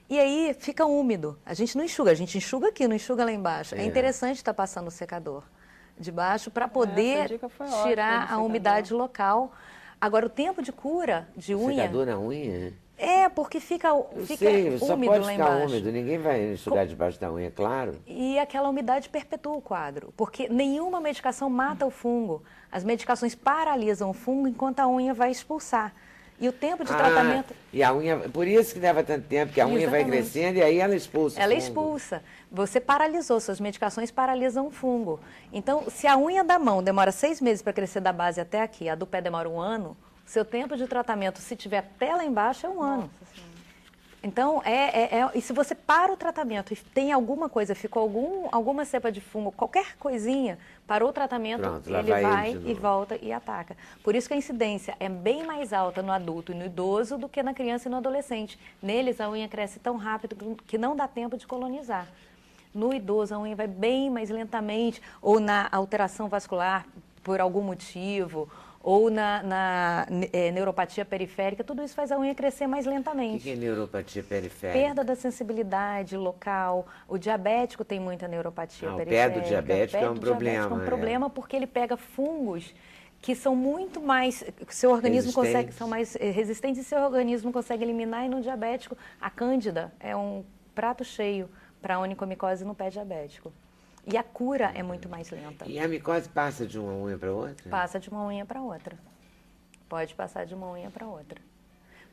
E aí fica úmido. A gente não enxuga, a gente enxuga aqui, não enxuga lá embaixo. É interessante estar passando o secador de baixo para poder tirar a umidade local. Agora, o tempo de cura de unha... Secador na unha? Porque fica úmido só pode lá ficar embaixo. úmido, ninguém vai enxugar debaixo da unha, claro. E aquela umidade perpetua o quadro, porque nenhuma medicação mata o fungo. As medicações paralisam o fungo enquanto a unha vai expulsar. E o tempo de tratamento... E a unha, por isso que leva tanto tempo, que a unha vai crescendo e aí ela expulsa o fungo. Ela expulsa. Você paralisou, suas medicações paralisam o fungo. Então, se a unha da mão demora 6 meses para crescer da base até aqui, a do pé demora 1 ano, seu tempo de tratamento, se tiver até lá embaixo, é 1 ano. Então, e se você para o tratamento e tem alguma coisa, ficou alguma cepa de fungo, qualquer coisinha, parou o tratamento, Pronto, lá ele vai de e novo. volta e ataca. Por isso que a incidência é bem mais alta no adulto e no idoso do que na criança e no adolescente. Neles, a unha cresce tão rápido que não dá tempo de colonizar. No idoso, a unha vai bem mais lentamente, ou na alteração vascular por algum motivo, ou na neuropatia periférica, tudo isso faz a unha crescer mais O lentamente. que é neuropatia periférica? Perda da sensibilidade local. O diabético tem muita neuropatia O pé periférica. do diabético é um do diabético problema. é um problema porque ele pega fungos que são muito mais, seu organismo consegue, são mais resistentes e seu organismo consegue eliminar. E no diabético, a cândida é um prato cheio para a onicomicose no pé diabético. E a cura é muito mais lenta. E a micose passa de uma unha para outra? Passa de uma unha para outra. Pode passar de uma unha para outra.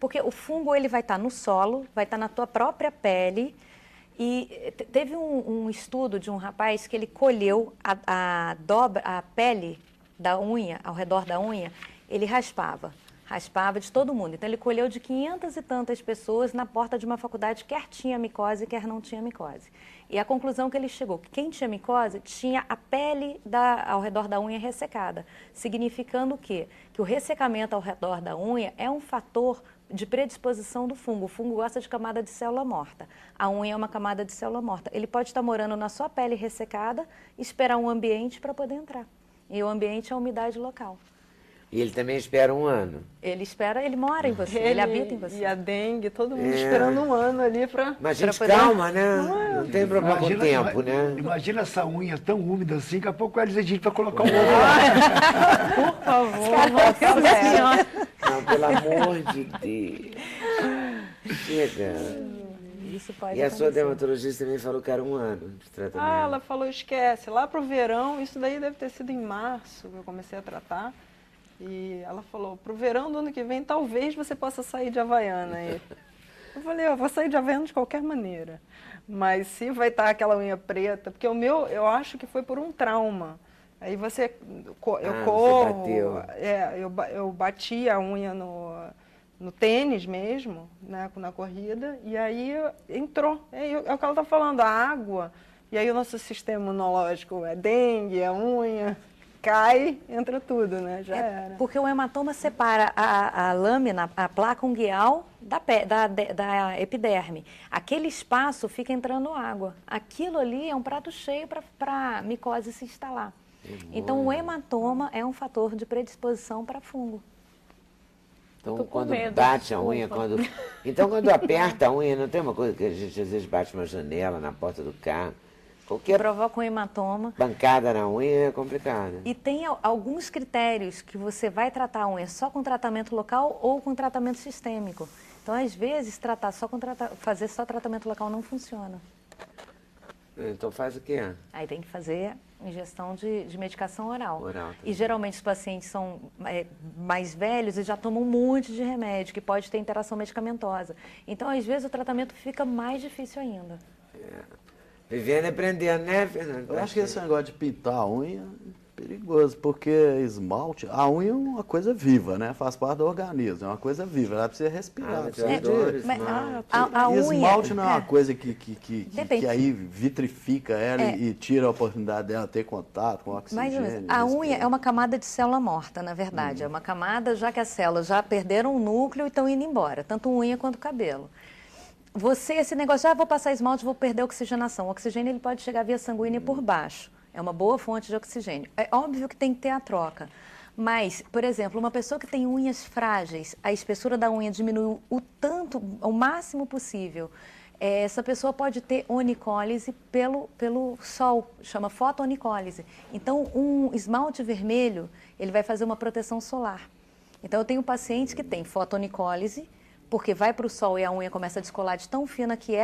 Porque o fungo ele vai estar no solo, vai estar na tua própria pele. E teve um estudo de um rapaz que ele colheu a pele da unha, ao redor da unha, ele raspava de todo mundo. Então ele colheu de 500 e tantas pessoas na porta de uma faculdade, quer tinha micose, quer não tinha micose. E a conclusão que ele chegou, que quem tinha micose tinha a pele ao redor da unha ressecada, significando o quê? Que o ressecamento ao redor da unha é um fator de predisposição do fungo. O fungo gosta de camada de célula morta. A unha é uma camada de célula morta. Ele pode estar morando na sua pele ressecada e esperar um ambiente para poder entrar. E o ambiente é a umidade local. E ele também espera um ano. Ele mora em você, ele habita em você. E a dengue, todo mundo esperando um ano ali para... Mas, gente, poder- calma, né? Não tem problema com o Imagina- tempo, né? Imagina essa unha tão úmida assim, daqui a pouco eles a gente vai colocar um ovo lá. Por favor, Não, pelo amor de Deus. Chega. Isso pode E a sua acontecer. dermatologista também falou que era um ano de tratamento. Ah, ela falou, esquece, lá pro verão, isso daí deve ter sido em março que eu comecei a tratar. E ela falou, pro verão do ano que vem, talvez você possa sair de Havaiana. E eu falei, eu vou sair de Havaiana de qualquer maneira. Mas se vai estar aquela unha preta, porque o meu, eu acho que foi por um trauma. Aí eu corro, bateu. eu bati a unha no tênis mesmo, né, na corrida, e aí entrou. É o que ela está falando, a água, e aí o nosso sistema imunológico é dengue, é unha, cai, entra tudo, né? Já era. Porque o hematoma separa a lâmina, a placa ungueal da epiderme. Aquele espaço fica entrando água. Aquilo ali é um prato cheio para a micose se instalar. Então, o hematoma é um fator de predisposição para fungo. Então, Tô com quando medo, bate a unha, desculpa. Então, quando aperta a unha, não tem uma coisa que a gente às vezes bate uma janela, na porta do carro. Qualquer Provoca um hematoma. pancada na unha é complicada. E tem alguns critérios que você vai tratar a unha só com tratamento local ou com tratamento sistêmico. Então, às vezes, fazer só tratamento local não funciona. Então faz o quê? Aí tem que fazer ingestão de medicação oral. Oral também. E geralmente os pacientes são mais velhos e já tomam um monte de remédio, que pode ter interação medicamentosa. Então, às vezes, o tratamento fica mais difícil ainda. Vivendo e aprendendo, né, Fernando? Eu acho que esse negócio de pintar a unha é perigoso, porque esmalte, a unha é uma coisa viva, né? Faz parte do organismo, é uma coisa viva, ela precisa respirar. mas precisa eu adoro de... esmalte. A E unha... esmalte não é uma coisa que Depende. aí vitrifica ela e tira a oportunidade dela ter contato com o oxigênio. Mais ou menos. A unha é uma camada de célula morta, na verdade. É uma camada, já que as células já perderam o núcleo e estão indo embora, tanto unha quanto cabelo. Esse negócio, vou passar esmalte, vou perder a oxigenação. O oxigênio ele pode chegar via sanguínea por baixo. É uma boa fonte de oxigênio. É óbvio que tem que ter a troca. Mas, por exemplo, uma pessoa que tem unhas frágeis, a espessura da unha diminui o máximo possível. Essa pessoa pode ter onicólise pelo sol, chama fotonicólise. Então, um esmalte vermelho, ele vai fazer uma proteção solar. Então, eu tenho pacientes que têm fotonicólise, porque vai para o sol e a unha começa a descolar de tão fina que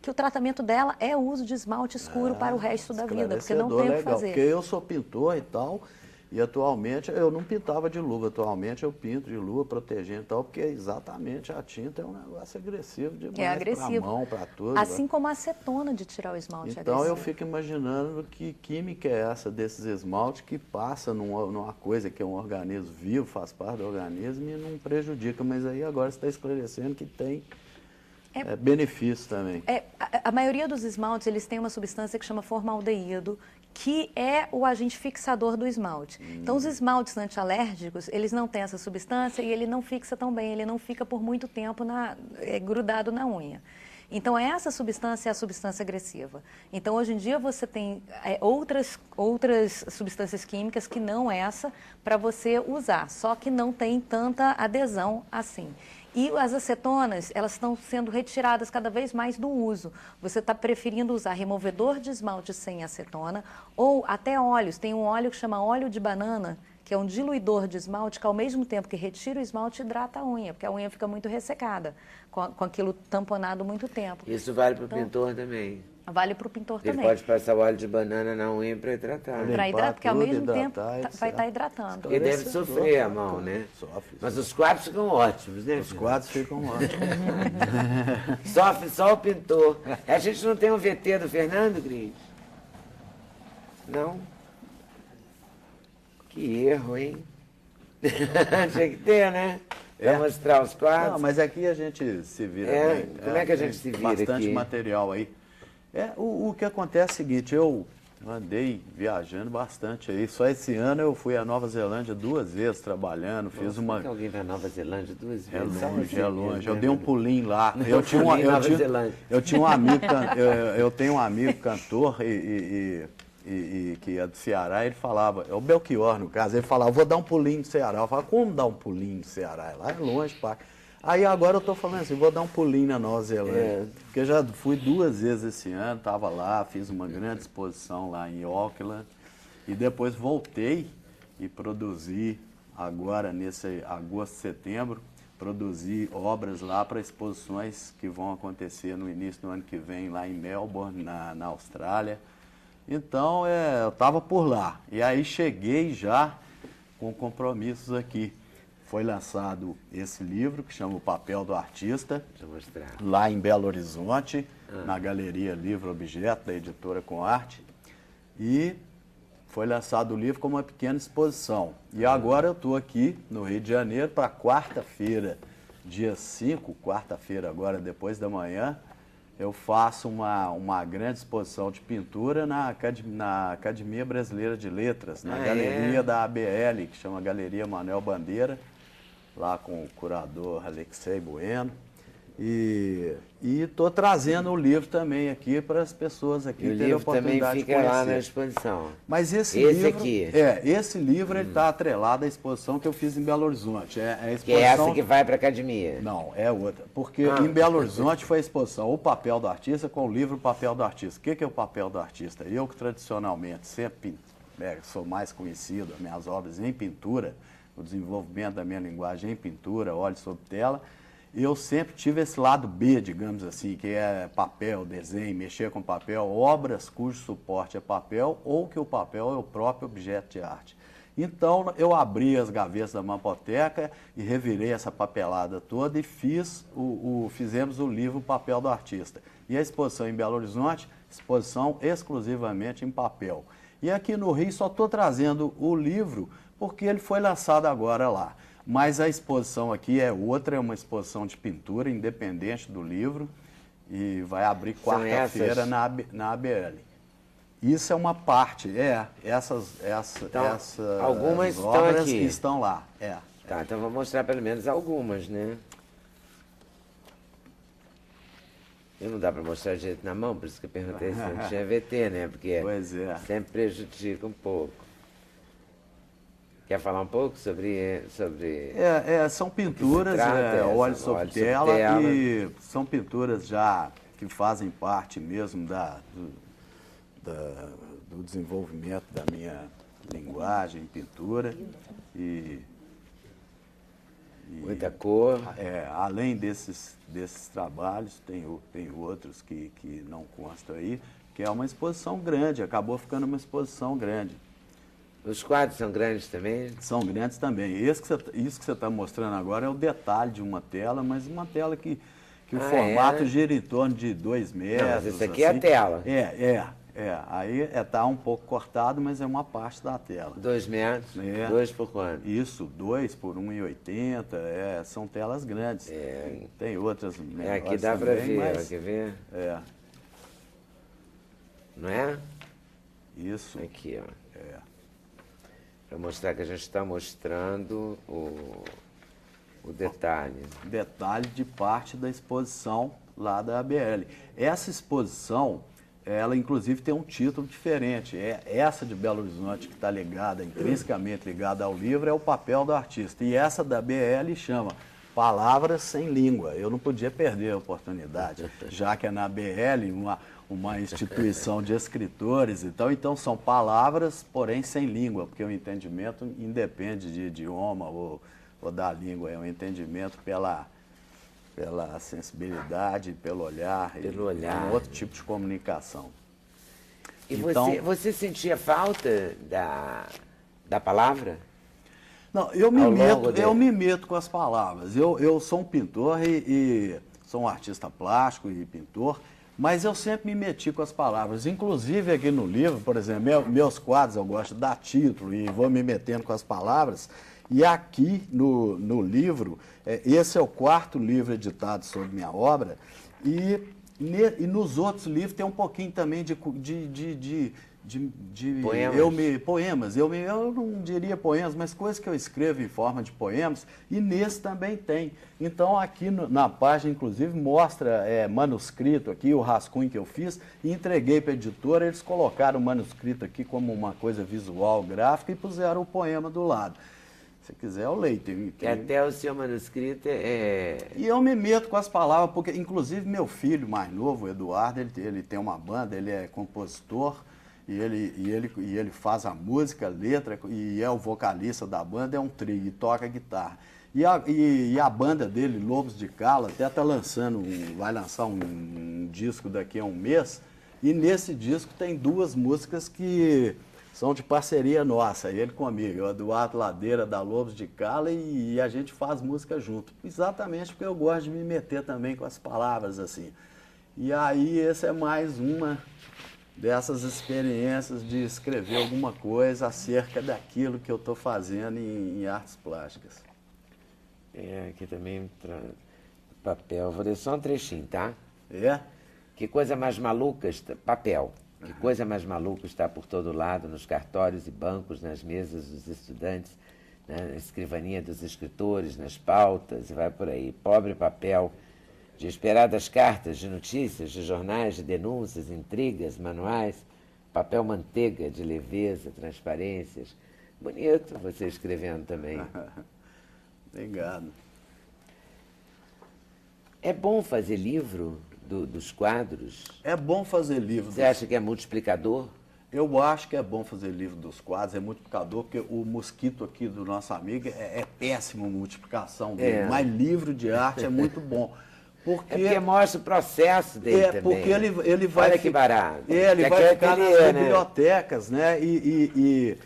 o tratamento dela é o uso de esmalte escuro para o resto da vida, porque não tem o que legal, fazer. porque eu sou pintor e tal, e atualmente eu não pintava de luva, atualmente eu pinto de luva, protegendo e tal, porque exatamente a tinta é um negócio agressivo demais. É agressivo. Pra mão, pra tudo. Assim como a acetona de tirar o esmalte é Então eu agressivo. fico imaginando que química é essa desses esmaltes que passa numa coisa que é um organismo vivo, faz parte do organismo e não prejudica. Mas aí agora você está esclarecendo que tem benefício também. A maioria dos esmaltes, eles têm uma substância que chama formaldeído, que é o agente fixador do esmalte. Então, os esmaltes antialérgicos, eles não têm essa substância e ele não fixa tão bem, ele não fica por muito tempo grudado na unha. Então, essa substância é a substância agressiva. Então, hoje em dia, você tem outras substâncias químicas que não essa para você usar, só que não tem tanta adesão assim. E as acetonas, elas estão sendo retiradas cada vez mais do uso. Você está preferindo usar removedor de esmalte sem acetona ou até óleos. Tem um óleo que chama óleo de banana, que é um diluidor de esmalte que ao mesmo tempo que retira o esmalte, hidrata a unha, porque a unha fica muito ressecada, com aquilo tamponado muito tempo. Isso vale para o pintor também. Vale para o pintor Ele também. pode passar o óleo de banana na unha para hidratar. Para hidratar, porque ao tudo, mesmo tempo hidratar, vai estar hidratando. Porque deve sofrer a mão, né? Sofre. Mas os quadros ficam ótimos, né? Os quadros ficam ótimos. Sofre só o pintor. A gente não tem um VT do Fernando, Cris? Não? Que erro, hein? Tinha que ter, né? Pra mostrar os quadros. Não, mas aqui a gente se vira bem. Como é que a gente se vira bastante aqui? material aí. O que acontece é o seguinte, eu andei viajando bastante aí. Só esse ano eu fui à Nova Zelândia 2 vezes trabalhando, fiz uma... Por que alguém vai à Nova Zelândia 2 É vezes? longe, é longe. Eu dei um Né? pulinho lá. Eu fui em Nova Zelândia. Eu tinha um amigo, eu tenho um amigo cantor que é do Ceará, ele falava, é o Belchior no caso, ele falava, vou dar um pulinho no Ceará. Eu falava, como dar um pulinho no Ceará? Lá é longe, pá. Aí agora eu tô falando assim, vou dar um pulinho na Nova Zelândia. Porque eu já fui 2 vezes esse ano, tava lá, fiz uma grande exposição lá em Auckland. E depois voltei e produzi agora nesse agosto, setembro, produzi obras lá para exposições que vão acontecer no início do ano que vem lá em Melbourne, na Austrália. Então, eu estava por lá. E aí cheguei já com compromissos aqui. Foi lançado esse livro, que chama O Papel do Artista, Deixa eu mostrar. lá em Belo Horizonte, na Galeria Livro Objeto, da editora Com Arte. E foi lançado o livro como uma pequena exposição. E agora eu estou aqui no Rio de Janeiro para quarta-feira, dia 5, quarta-feira agora, depois da manhã, eu faço uma grande exposição de pintura na Academia Brasileira de Letras, na galeria da ABL, que chama Galeria Manuel Bandeira, lá com o curador Alexei Bueno. E estou trazendo o livro também aqui para as pessoas aqui E o terem a livro também oportunidade de fica lá na conhecer. exposição. Mas esse Esse livro, aqui. esse livro ele está atrelado à exposição que eu fiz em Belo Horizonte. É a Que é exposição... essa que vai para a academia. Não, é outra. Porque em Belo Horizonte foi a exposição O Papel do Artista com o livro O Papel do Artista. O que é o papel do artista? Eu que tradicionalmente sempre sou mais conhecido, as minhas obras em pintura, o desenvolvimento da minha linguagem em pintura, óleo sobre tela, eu sempre tive esse lado B, digamos assim, que é papel, desenho, mexer com papel, obras cujo suporte é papel ou que o papel é o próprio objeto de arte. Então, eu abri as gavetas da Mampoteca e revirei essa papelada toda e fizemos o livro Papel do Artista. E a exposição em Belo Horizonte, exposição exclusivamente em papel. E aqui no Rio só estou trazendo o livro porque ele foi lançado agora lá. Mas a exposição aqui é outra, é uma exposição de pintura independente do livro e vai abrir quarta-feira na ABL. Isso é uma parte, essas algumas estão obras aqui. que estão lá. Tá, então vou mostrar pelo menos algumas, né? E não dá para mostrar direito na mão, por isso que eu perguntei se não tinha VT, né? Porque Pois é. sempre prejudica um pouco. Quer falar um pouco sobre... São pinturas, óleo sobre tela, e são pinturas já que fazem parte mesmo do desenvolvimento da minha linguagem, pintura. Muita cor. Além desses trabalhos, tem outros que não constam aí, que é uma exposição grande, acabou ficando uma exposição grande. Os quadros são grandes também? São grandes também. Isso que você está mostrando agora é o detalhe de uma tela, mas uma tela que o formato gira em torno de 2 metros. Não, mas isso aqui é a tela. Aí tá um pouco cortado, mas é uma parte da tela. 2 metros? 2 por quanto? Isso, 2 por 1,80, são telas grandes. Tem outras menores aqui dá para ver, mas... quer ver? Não é? Isso. Aqui, ó. Para mostrar que a gente está mostrando o detalhe. Detalhe de parte da exposição lá da ABL. Essa exposição, ela inclusive tem um título diferente. Essa de Belo Horizonte, que está ligada, intrinsecamente ligada ao livro, é o papel do artista. E essa da ABL chama Palavras Sem Língua. Eu não podia perder a oportunidade, já que é na ABL, uma instituição de escritores, então são palavras, porém sem língua, porque o entendimento independe de idioma ou da língua, é um entendimento pela sensibilidade, pelo olhar, um outro tipo de comunicação. E então, você sentia falta da palavra? Não, eu me meto com as palavras. Eu sou um pintor e sou um artista plástico e pintor, mas eu sempre me meti com as palavras. Inclusive aqui no livro, por exemplo, meus quadros eu gosto de dar título e vou me metendo com as palavras. E aqui no livro, esse é o 4º livro editado sobre minha obra, e nos outros livros tem um pouquinho também de poemas. Eu não diria poemas, mas coisas que eu escrevo em forma de poemas, e nesse também tem. Então aqui na página, inclusive, mostra manuscrito aqui, o rascunho que eu fiz, e entreguei para a editora, eles colocaram o manuscrito aqui como uma coisa visual, gráfica, e puseram o poema do lado. Se quiser, eu leio. Que até o seu manuscrito E eu me meto com as palavras, porque, inclusive, meu filho mais novo, o Eduardo, ele tem uma banda, ele é compositor, e ele faz a música, a letra, e é o vocalista da banda, é um trio, e toca guitarra. E a banda dele, Lobos de Cala, até vai lançar um disco daqui a um mês, e nesse disco tem 2 músicas que são de parceria nossa, ele comigo, o Eduardo Ladeira da Lobos de Cala, e a gente faz música junto. Exatamente porque eu gosto de me meter também com as palavras, assim. E aí, essa é mais uma dessas experiências de escrever alguma coisa acerca daquilo que eu estou fazendo em artes plásticas. Aqui também papel. Vou ler só um trechinho, tá? Que coisa mais maluca, papel. Que coisa mais maluca está por todo lado, nos cartórios e bancos, nas mesas dos estudantes, na escrivaninha dos escritores, nas pautas, e vai por aí. Pobre papel, de esperadas cartas, de notícias, de jornais, de denúncias, intrigas, manuais, papel manteiga, de leveza, transparências. Bonito você escrevendo também. Obrigado. É bom fazer livro dos quadros? É bom fazer livro. Você acha que é multiplicador? Eu acho que é bom fazer livro dos quadros, é multiplicador, porque o mosquito aqui do nosso amigo é péssimo multiplicação dele, mas livro de arte é muito bom. Porque mostra o processo dele também. Porque ele vai... Olha que barato. Ele vai ficar nas bibliotecas, né? Aqui,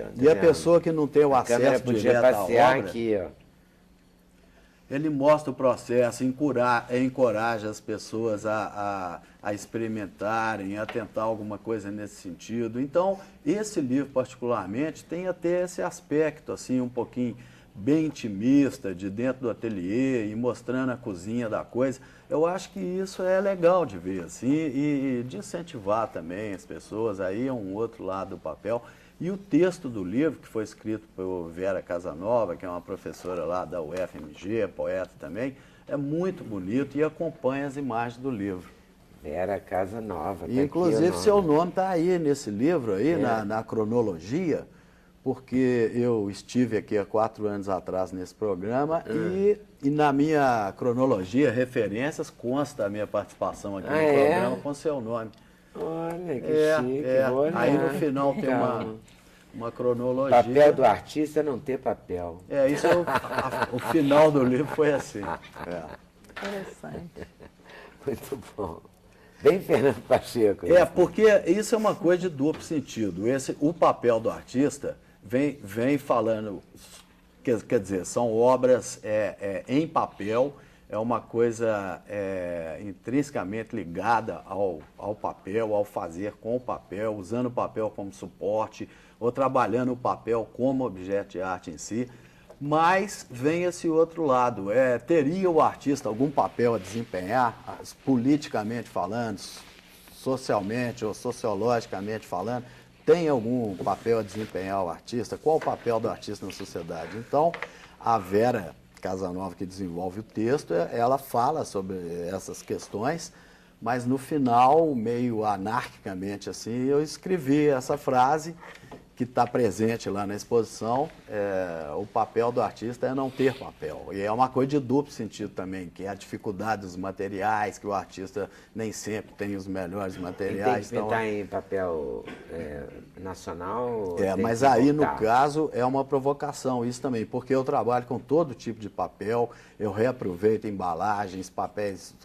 ó, e a pessoa que não tem o acesso direto à obra... Aqui, ó. Ele mostra o processo, encoraja as pessoas a experimentarem, a tentar alguma coisa nesse sentido. Então, esse livro, particularmente, tem até esse aspecto, assim, um pouquinho bem intimista, de dentro do ateliê, e mostrando a cozinha da coisa. Eu acho que isso é legal de ver, assim, e de incentivar também as pessoas. Aí é um outro lado do papel. E o texto do livro, que foi escrito por Vera Casanova, que é uma professora lá da UFMG, poeta também, é muito bonito e acompanha as imagens do livro. Vera Casanova. E, inclusive, seu nome está aí nesse livro, aí, na cronologia, porque eu estive aqui há 4 anos atrás nesse programa e na minha cronologia, referências, consta a minha participação aqui no programa com seu nome. Olha, que chique. Aí no final tem uma cronologia. Papel do artista é não ter papel. Isso é o final do livro foi assim. Interessante. Muito bom. Bem Fernando Pacheco. Porque isso é uma coisa de duplo sentido. O papel do artista vem falando, quer dizer, são obras em papel, é uma coisa intrinsecamente ligada ao papel, ao fazer com o papel, usando o papel como suporte, ou trabalhando o papel como objeto de arte em si. Mas vem esse outro lado, teria o artista algum papel a desempenhar, politicamente falando, socialmente ou sociologicamente falando, tem algum papel a desempenhar o artista? Qual o papel do artista na sociedade? Então, a Vera Casanova, que desenvolve o texto, ela fala sobre essas questões, mas no final, meio anarquicamente assim, eu escrevi essa frase que está presente lá na exposição, o papel do artista é não ter papel. E é uma coisa de duplo sentido também, que é a dificuldade dos materiais, que o artista nem sempre tem os melhores materiais. E tem que pintar em papel nacional? Mas aí, no caso, é uma provocação isso também, porque eu trabalho com todo tipo de papel, eu reaproveito embalagens, papéis,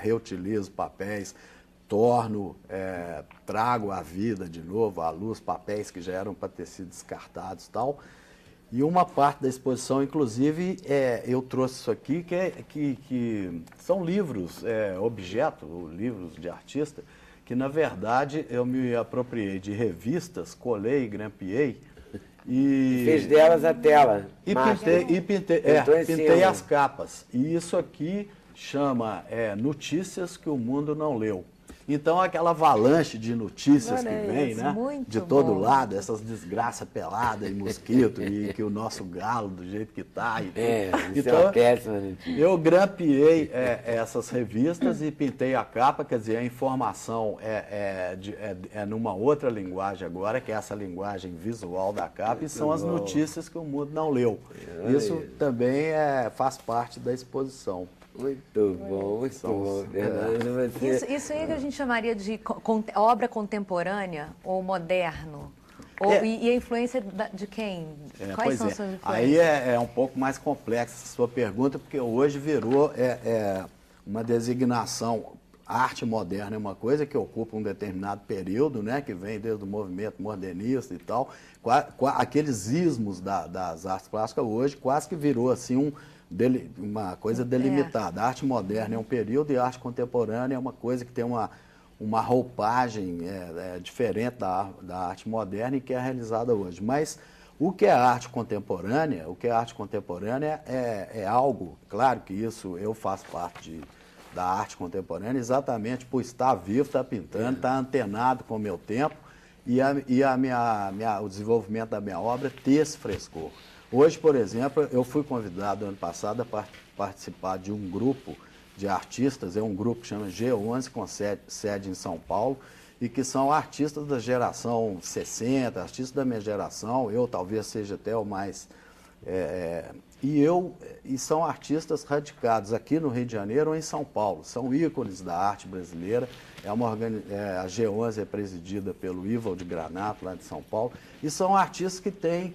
reutilizo papéis, torno, trago à vida de novo, à luz, papéis que já eram para ter sido descartados e tal. E uma parte da exposição, inclusive, eu trouxe isso aqui, que são livros, livros de artista, que na verdade eu me apropriei de revistas, colei e grampeei. E fez delas a tela. Pintei as capas. E isso aqui chama Notícias que o Mundo Não Leu. Então, aquela avalanche de notícias que vem, né? De todo lado, essas desgraças peladas e mosquito, e que o nosso galo, do jeito que está. Então, eu grampeei essas revistas e pintei a capa, quer dizer, a informação é numa outra linguagem agora, que é essa linguagem visual da capa, e são as notícias que o mundo não leu. Isso também faz parte da exposição. Muito bom, muito bom. Isso aí que a gente chamaria de obra contemporânea ou moderno? E a influência de quem? Quais são as suas influências? Aí é um pouco mais complexa a sua pergunta, porque hoje virou uma designação. Arte moderna é uma coisa que ocupa um determinado período, né, que vem desde o movimento modernista e tal. Aqueles ismos das artes plásticas hoje quase que virou assim uma coisa delimitada. A arte moderna é um período e a arte contemporânea é uma coisa que tem uma roupagem diferente da arte moderna e que é realizada hoje. Mas o que é arte contemporânea? É algo, claro que isso eu faço parte da arte contemporânea exatamente por estar vivo, estar pintando, estar antenado com o meu tempo e o desenvolvimento da minha obra ter esse frescor. Hoje, por exemplo, eu fui convidado ano passado a participar de um grupo de artistas, um grupo que chama G11, com sede em São Paulo, e que são artistas da geração 60, artistas da minha geração, eu talvez seja até o mais... E são artistas radicados aqui no Rio de Janeiro ou em São Paulo, são ícones da arte brasileira. A G11 é presidida pelo Ivald Granato, lá de São Paulo, e são artistas que têm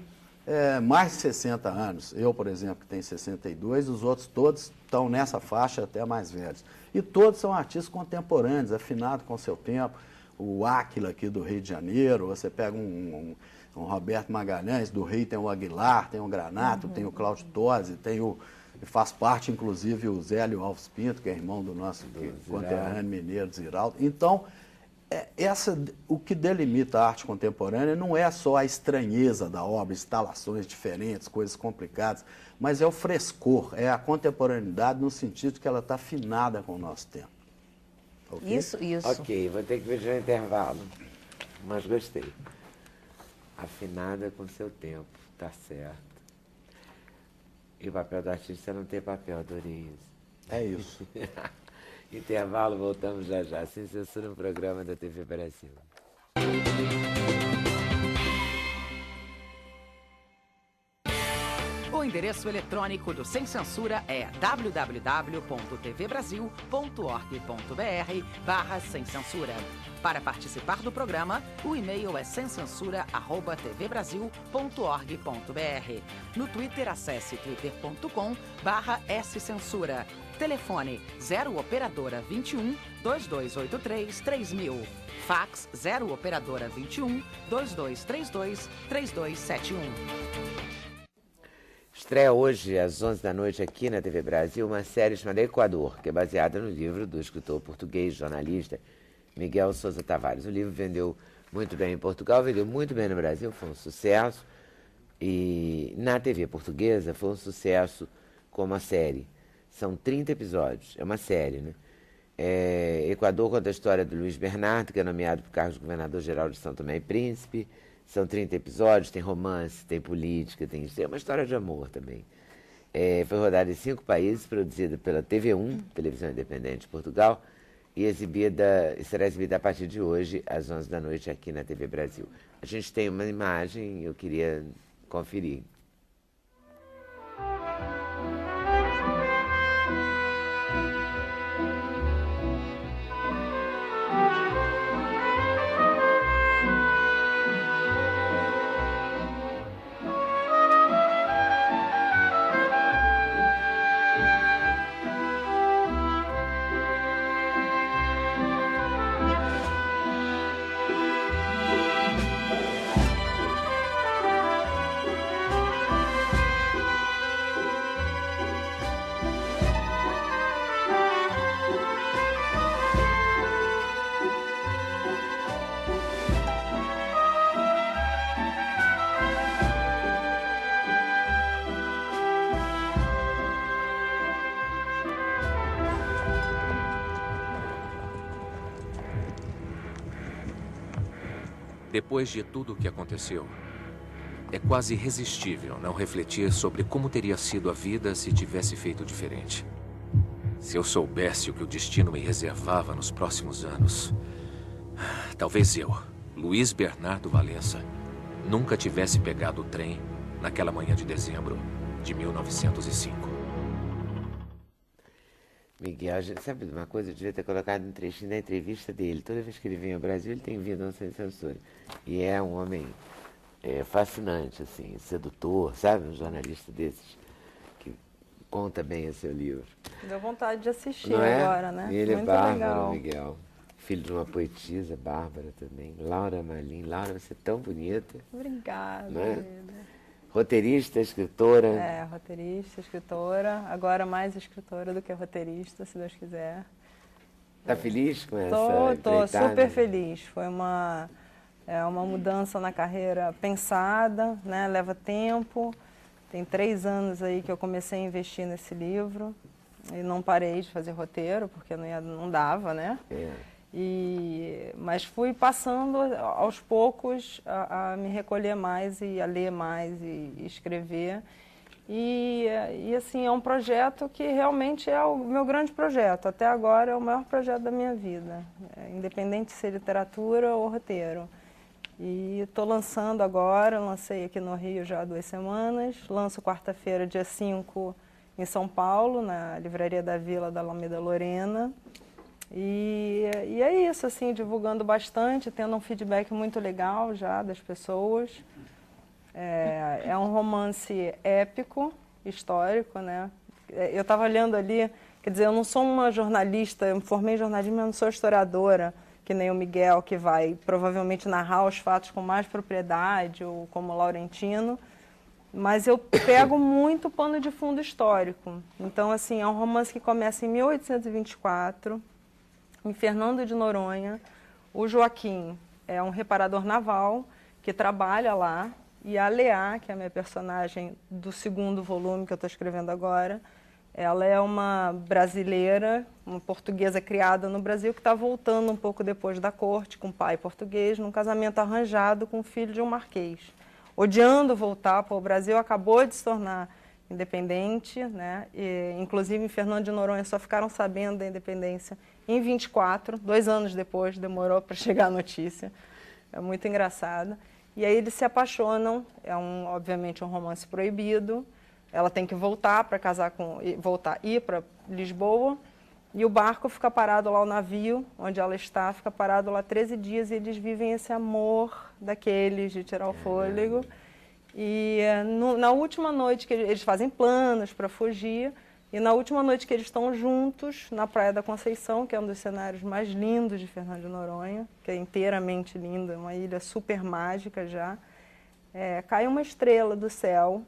mais de 60 anos. Eu, por exemplo, que tenho 62, os outros todos estão nessa faixa, até mais velhos. E todos são artistas contemporâneos, afinados com o seu tempo. O Áquila, aqui do Rio de Janeiro, você pega um Roberto Magalhães, do Rio tem o Aguilar, tem o Granato, tem o Cláudio Tosi, faz parte, inclusive, o Zélio Alves Pinto, que é irmão do nosso conterrâneo mineiro, Ziraldo. Então, o que delimita a arte contemporânea não é só a estranheza da obra, instalações diferentes, coisas complicadas, mas é o frescor, é a contemporaneidade no sentido de que ela está afinada com o nosso tempo. Okay? Isso. Ok, vou ter que pedir um intervalo, mas gostei. Afinada com o seu tempo, tá certo. E o papel do artista é não ter papel, adorei isso. É isso. Intervalo, voltamos já. Sem Censura, um programa da TV Brasil. O endereço eletrônico do Sem Censura é www.tvbrasil.org.br/sem censura. Para participar do programa, o e-mail é semcensura@tvbrasil.org.br. No Twitter, acesse twitter.com/scensura. Telefone 0 operadora 21 2283 3000. Fax 0 operadora 21 2232 3271. Estreia hoje, às 11 da noite, aqui na TV Brasil, uma série chamada Equador, que é baseada no livro do escritor português, jornalista, Miguel Sousa Tavares. O livro vendeu muito bem em Portugal, vendeu muito bem no Brasil, foi um sucesso. E na TV portuguesa foi um sucesso como a série. São 30 episódios, é uma série, né? Equador conta a história do Luiz Bernardo, que é nomeado para o cargo de governador-geral de São Tomé e Príncipe. São 30 episódios, tem romance, tem política, tem uma história de amor também. Foi rodada em 5 países, produzida pela TV1, Televisão Independente de Portugal, e será exibida a partir de hoje, às 11 da noite, aqui na TV Brasil. A gente tem uma imagem, eu queria conferir. Depois de tudo o que aconteceu, é quase irresistível não refletir sobre como teria sido a vida se tivesse feito diferente. Se eu soubesse o que o destino me reservava nos próximos anos, talvez eu, Luiz Bernardo Valença, nunca tivesse pegado o trem naquela manhã de dezembro de 1905. Miguel, a gente sabe de uma coisa, eu devia ter colocado um trechinho da entrevista dele. Toda vez que ele vem ao Brasil, ele tem vindo ao Sem Censura. E é um homem fascinante, assim, sedutor, sabe? Um jornalista desses que conta bem o seu livro. Deu vontade de assistir Não é? agora, né? E ele Muito é bárbaro, legal. Miguel. Filho de uma poetisa bárbara também. Laura Malin. Laura, você é tão bonita. Obrigada, Não é? querida. Roteirista, escritora. Roteirista, escritora. Agora mais escritora do que roteirista, se Deus quiser. Tá feliz com essa Tô empreitada? super feliz. Foi uma mudança na carreira pensada, né? Leva tempo. Tem 3 anos aí que eu comecei a investir nesse livro e não parei de fazer roteiro, porque não dava, né? Mas fui passando aos poucos a me recolher mais e a ler mais e escrever. E assim, é um projeto que realmente é o meu grande projeto. Até agora é o maior projeto da minha vida, independente de ser literatura ou roteiro. E estou lançando agora, lancei aqui no Rio já há 2 semanas, lanço quarta-feira, dia 5, em São Paulo, na Livraria da Vila da Alameda Lorena. E é isso, assim, divulgando bastante, tendo um feedback muito legal já das pessoas. É um romance épico, histórico, né? Eu estava olhando ali, quer dizer, eu não sou uma jornalista, eu me formei em jornalismo, mas não sou historiadora, que nem o Miguel, que vai provavelmente narrar os fatos com mais propriedade, ou como o Laurentino. Mas eu pego muito pano de fundo histórico. Então, assim, é um romance que começa em 1824, em Fernando de Noronha. O Joaquim é um reparador naval que trabalha lá, e a Leá, que é a minha personagem do 2º volume que eu estou escrevendo agora, ela é uma brasileira, uma portuguesa criada no Brasil, que está voltando um pouco depois da corte, com pai português, num casamento arranjado com o filho de um marquês. Odiando voltar para o Brasil, acabou de se tornar independente, né? E, inclusive em Fernando de Noronha só ficaram sabendo da independência em 24, 2 anos depois, demorou para chegar a notícia. É muito engraçado. E aí eles se apaixonam, obviamente um romance proibido. Ela tem que voltar para casar ir para Lisboa, e o barco fica parado lá, o navio onde ela está, fica parado lá 13 dias, e eles vivem esse amor daqueles de tirar o fôlego. E na última noite, que eles fazem planos para fugir, e na última noite que eles estão juntos, na Praia da Conceição, que é um dos cenários mais lindos de Fernando de Noronha, que é inteiramente linda, uma ilha super mágica já, cai uma estrela do céu,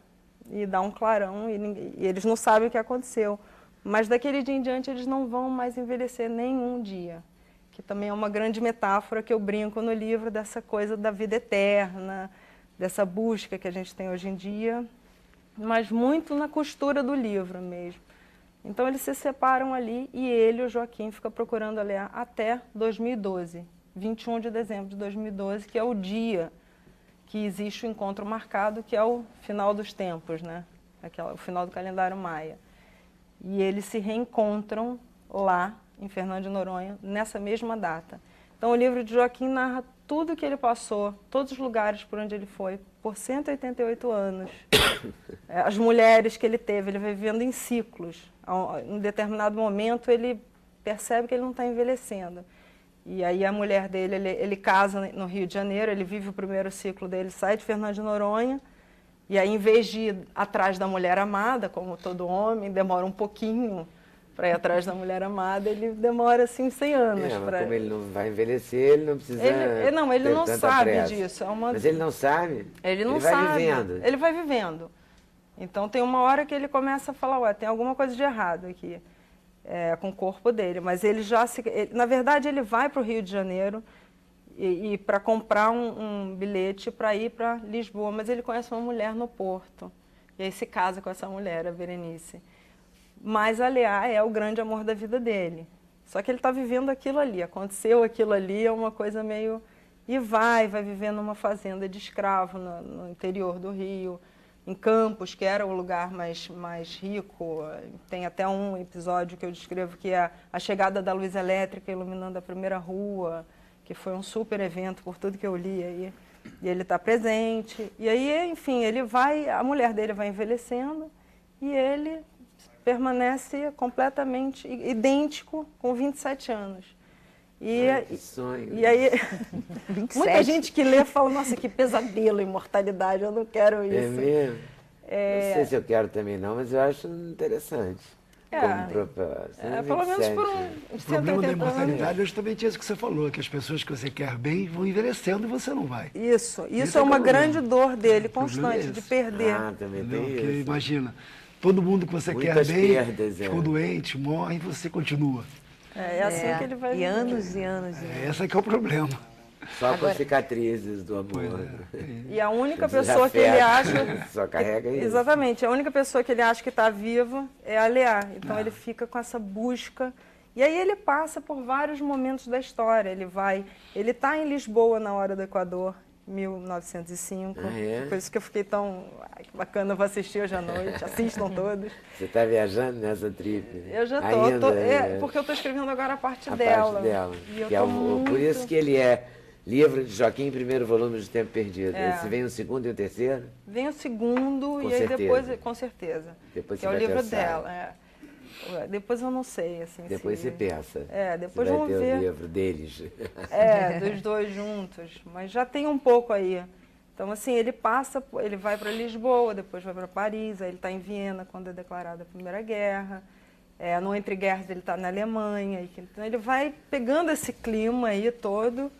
e dá um clarão e eles não sabem o que aconteceu. Mas daquele dia em diante eles não vão mais envelhecer nenhum dia. Que também é uma grande metáfora que eu brinco no livro dessa coisa da vida eterna, dessa busca que a gente tem hoje em dia, mas muito na costura do livro mesmo. Então eles se separam ali e ele, o Joaquim, fica procurando a Leá até 2012, 21 de dezembro de 2012, que é o dia que existe o encontro marcado, que é o final dos tempos, né? O final do calendário maia. E eles se reencontram lá em Fernando de Noronha, nessa mesma data. Então o livro de Joaquim narra tudo que ele passou, todos os lugares por onde ele foi, por 188 anos. As mulheres que ele teve, ele vai vivendo em ciclos. Em determinado momento ele percebe que ele não está envelhecendo. E aí a mulher dele, ele casa no Rio de Janeiro, ele vive o primeiro ciclo dele, sai de Fernando de Noronha, e aí em vez de ir atrás da mulher amada, como todo homem, demora um pouquinho para ir atrás da mulher amada, ele demora assim 100 anos. Mas como ele não vai envelhecer, ele não precisa ele não tanta sabe pressa. disso. Mas ele não sabe? Ele não vai sabe. Vivendo. Ele vai vivendo. Então tem uma hora que ele começa a falar, ué, tem alguma coisa de errado aqui com o corpo dele. Mas ele já na verdade, ele vai para o Rio de Janeiro e para comprar um bilhete para ir para Lisboa, mas ele conhece uma mulher no Porto. E aí se casa com essa mulher, a Berenice. Mas a Leá é o grande amor da vida dele. Só que ele está vivendo aquilo ali, aconteceu aquilo ali, é uma coisa meio... E vai viver numa fazenda de escravo no interior do Rio, em Campos, que era o lugar mais rico. Tem até um episódio que eu descrevo que é a chegada da luz elétrica iluminando a primeira rua, que foi um super evento por tudo que eu li aí. E ele está presente. E aí, enfim, a mulher dele vai envelhecendo e ele permanece completamente idêntico com 27 anos. Que sonho. E aí, muita gente que lê fala, nossa, que pesadelo, imortalidade, eu não quero isso. É mesmo? Não sei se eu quero também não, mas eu acho interessante. Como propósito. Pelo menos por O problema da imortalidade é justamente isso que você falou, que as pessoas que você quer bem vão envelhecendo e você não vai. Isso é uma grande dor dele, constante, de perder. Também Entendeu? tem Porque isso. imagina, todo mundo que você Muitas quer bem perdas, ficou doente, morre e você continua. É assim que ele vai viver. Anos e anos. Esse é que é o problema. Só com as cicatrizes do amor. E a única pessoa que ele acha... Só carrega isso. Exatamente. A única pessoa que ele acha que está viva é a Leá. Então ele fica com essa busca. E aí ele passa por vários momentos da história. Ele está em Lisboa na Hora do Equador, 1905. Por isso que eu fiquei tão... Ai, que bacana, vou assistir hoje à noite. Assistam todos. Você está viajando nessa trip? Eu já estou. Porque eu estou escrevendo agora a parte dela. E eu Por isso que ele é livro de Joaquim, primeiro volume de Tempo Perdido. Se vem o segundo e o terceiro? Vem o segundo Com e aí certeza. depois, com certeza. Depois que você é o vai livro pensar. dela. Depois eu não sei, assim. Depois você pensa. Depois você vai vamos ter ver. o livro deles. Dos dois juntos. Mas já tem um pouco aí. Então, assim, ele vai para Lisboa, depois vai para Paris, aí ele está em Viena quando é declarada a Primeira Guerra. No Entre Guerras ele está na Alemanha. Então ele vai pegando esse clima aí todo,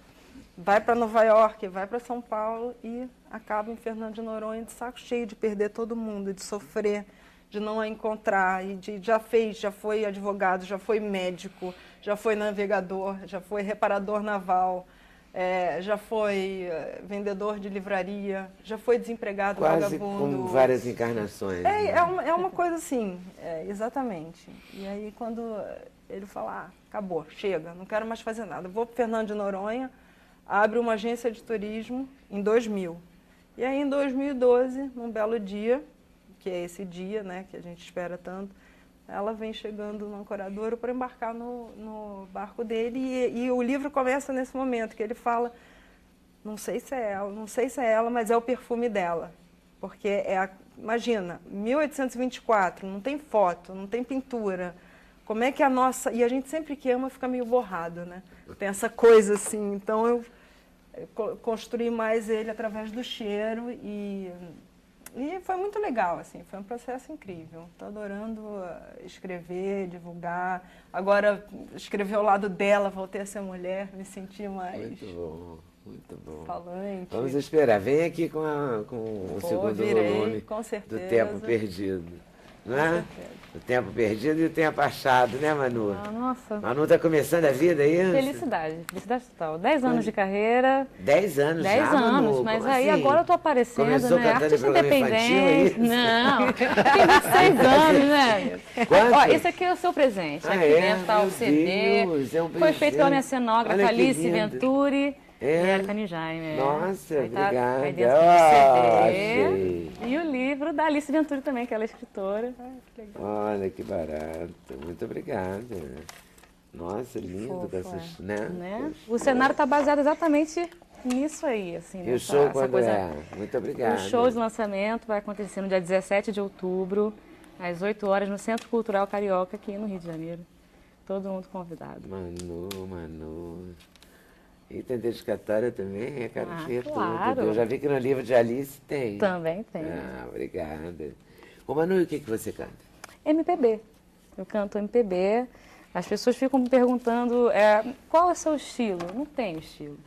vai para Nova York, vai para São Paulo e acaba em Fernando de Noronha de saco cheio de perder todo mundo, de sofrer, de não a encontrar, e já foi advogado, já foi médico, já foi navegador, já foi reparador naval, já foi vendedor de livraria, já foi desempregado, Quase vagabundo. como várias encarnações. É uma coisa assim, exatamente. E aí quando ele fala, acabou, chega, não quero mais fazer nada, vou para Fernando de Noronha, abre uma agência de turismo em 2000. E aí em 2012, num belo dia, que é esse dia, né, que a gente espera tanto, ela vem chegando no Ancoradouro para embarcar no barco dele e o livro começa nesse momento, que ele fala, não sei se é ela, mas é o perfume dela. Porque imagina, 1824, não tem foto, não tem pintura. Como é que a nossa... E a gente sempre que ama fica meio borrado, né? Tem essa coisa assim, então eu construí mais ele através do cheiro e foi muito legal, assim, foi um processo incrível. Estou adorando escrever, divulgar. Agora, escrever ao lado dela, voltei a ser mulher, me senti mais... Muito bom. Muito bom. Falante. Vamos esperar. Vem aqui com o segundo volume com certeza. do Tempo Perdido. Não é? O Tempo Perdido e o Tempo Achado, né, Manu? Ah, nossa. Manu tá começando a vida aí? Felicidade total. 10 anos de carreira. 10 anos 10 já, Manu? anos, mas Como aí assim? agora eu tô aparecendo, Começou né? cantando em Artista programa independente. infantil, é isso? Não, tem 26 anos, né? Quanto? Ó, esse aqui é o seu presente. Ah, Aqui é? dentro tá o Meu CD. Deus, é um Foi feito pela minha presente. cenógrafa Olha que Alice lindo. Venturi. É? E Érica Nijaime. Nossa, Aí tá, obrigada. aí dentro do CD. Achei. E o livro da Alice Venturi também, que ela é escritora. Que legal. Olha que barato. Muito obrigada. Nossa, lindo. Fofo, Com essas, né? Né? O cenário está baseado exatamente nisso aí, assim. E o nessa- show essa quando coisa- é? Muito obrigada. O show de lançamento vai acontecer no dia 17 de outubro, às 8 horas, no Centro Cultural Carioca, aqui no Rio de Janeiro. Todo mundo convidado. Manu. E tem dedicatória também? Eu quero Ah, ver claro. tudo. Eu já vi que no livro de Alice tem. Também tem. Ah, obrigada. Ô, Manu, e o que você canta? MPB. Eu canto MPB. As pessoas ficam me perguntando qual é o seu estilo. Não tenho estilo.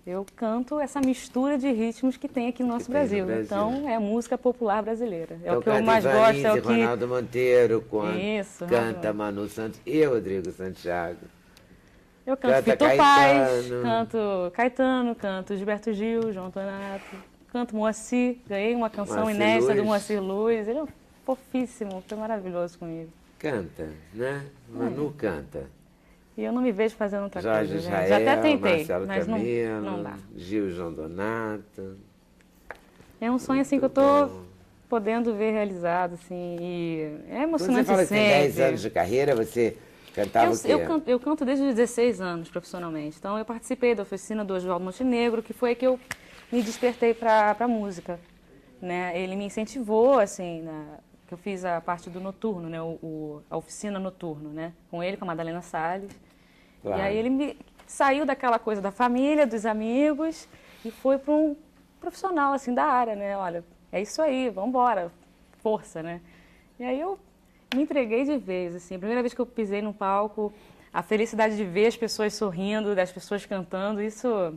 Eu canto essa mistura de ritmos que tem aqui no nosso tem no Brasil. Brasil. Então, é a música popular brasileira. É Então o que eu canta mais Ivan gosto. Lins É e o que... Ronaldo Monteiro, Isso, canta Ronaldo. Manu Santos e Rodrigo Santiago. Eu canto Canta Fito Paz, Caetano. canto Caetano, canto Gilberto Gil, João Donato, canto Moacir. Ganhei uma canção Moacir inédita do Luz. Moacir Luz. Ele é fofíssimo, foi maravilhoso comigo. Canta, né? Manu canta. E eu não me vejo fazendo outra Jorge coisa. Israel, gente. Já até tentei, Marcelo mas Camelo, não dá. Gil e João Donato. É um sonho assim que eu tô podendo ver realizado, assim, e é Quando você emocionante fala que tem 10 sempre. anos de carreira, você cantava o quê? Eu canto desde os 16 anos profissionalmente. Então eu participei da oficina do Oswaldo Montenegro, que foi aí que eu me despertei para a música, né? Ele me incentivou assim, que eu fiz a parte do noturno, né? A oficina noturno, né? Com ele, com a Madalena Salles. Claro. E aí ele saiu daquela coisa da família, dos amigos e foi para um profissional assim da área, né? Olha, é isso aí, vamos embora, força, né? E aí eu me entreguei de vez, assim. A primeira vez que eu pisei no palco, a felicidade de ver as pessoas sorrindo, das pessoas cantando, isso...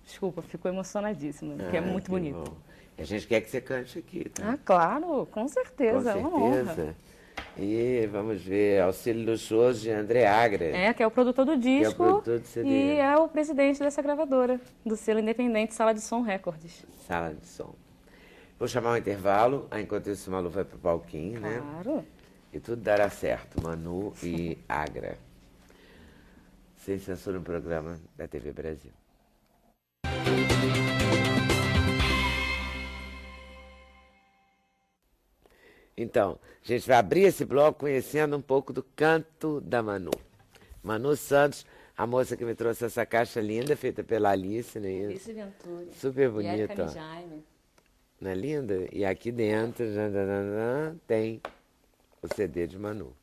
Desculpa, fico emocionadíssima, porque é muito que bonito. bom. E a gente quer que você cante aqui, tá? Ah, claro, com certeza, é uma honra. certeza. E vamos ver, Auxílio Luxuoso de André Agra. Que é o produtor do disco produtor do CD. e é o presidente dessa gravadora, do selo independente Sala de Som Records. Sala de som. Vou chamar um intervalo, enquanto isso o Malu vai pro palquinho, né? Claro. E tudo dará certo, Manu e Agra. Sem censura no programa da TV Brasil. Então, a gente vai abrir esse bloco conhecendo um pouco do canto da Manu. Manu Santos, a moça que me trouxe essa caixa linda, feita pela Alice, né? Alice Venturi. Super E Érica bonita, ó. Nijaime. Não é linda? E aqui dentro tem o CD de Manu. O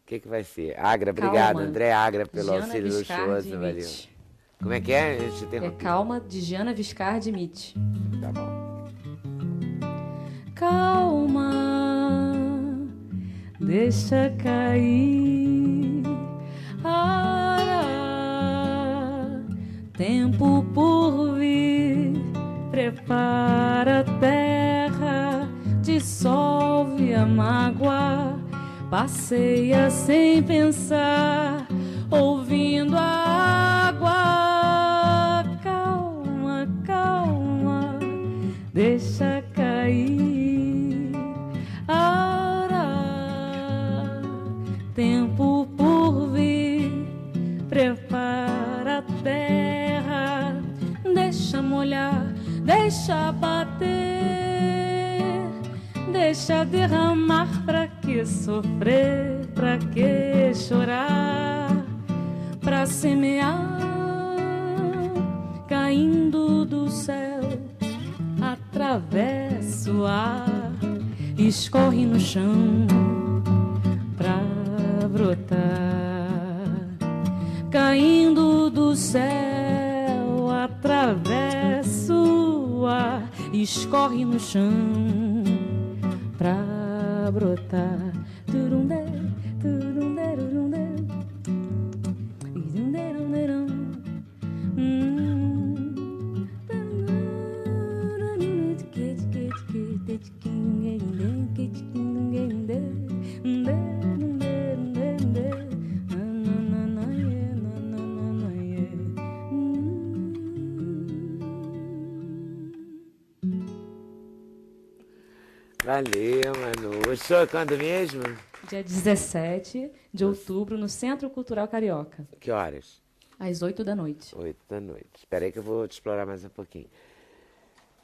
que vai ser? Agra, obrigado, Calma. André Agra, pelo Giana auxílio Viscardi luxuoso, valeu. Mitch. Como é que é? A gente É interrompe. Calma, de Giana Viscardi Mitch. Tá bom. Calma, deixa cair. Tempo por vir, prepara a terra, dissolve a mágoa, passeia sem pensar, ouvindo a água. Calma, calma, deixa cair. Tempo por vir, prepara a terra, deixa molhar, deixa bater, deixa derramar. Pra que sofrer, pra que chorar, pra semear, caindo do céu, atravessa o ar, escorre no chão pra brotar, caindo do céu, atravessa o ar, escorre no chão pra brotar. Turundê, turundê, turundê, turundê, turundê. Valeu, Manu. O show é quando mesmo? Dia 17 de outubro, no Centro Cultural Carioca, Que horas? às 8 da noite. 8 da noite. Espera aí que eu vou te explorar mais um pouquinho.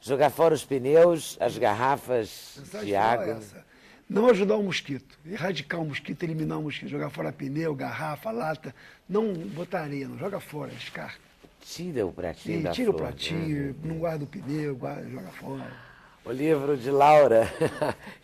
Jogar fora os pneus, as garrafas Mensagem de final é água. essa. Não ajudar o mosquito, erradicar o mosquito, eliminar o mosquito, jogar fora pneu, garrafa, lata, não botar areia, não, joga fora, descarta. Tira o pratinho Sim, da tira o flor, pratinho, né? não guarda o pneu, joga fora. O livro de Laura.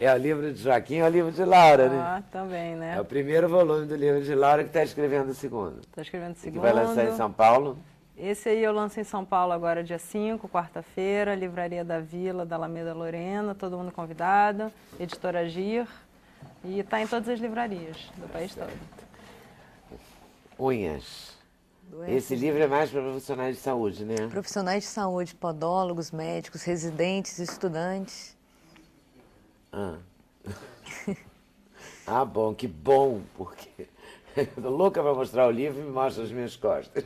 É o livro de Joaquim, é o livro de Laura, né? Ah, também, né? É o primeiro volume do livro de Laura que está escrevendo o segundo. Estou escrevendo o E segundo. que vai lançar em São Paulo. Esse aí eu lanço em São Paulo agora, dia 5, quarta-feira, Livraria da Vila, da Alameda Lorena, todo mundo convidado, Editora Agir, e está em todas as livrarias do país todo. Unhas. Esse livro é mais para profissionais de saúde, né? Profissionais de saúde, podólogos, médicos, residentes, estudantes. Ah. Ah, bom, que bom, porque eu tô louca para mostrar o livro e me mostra as minhas costas.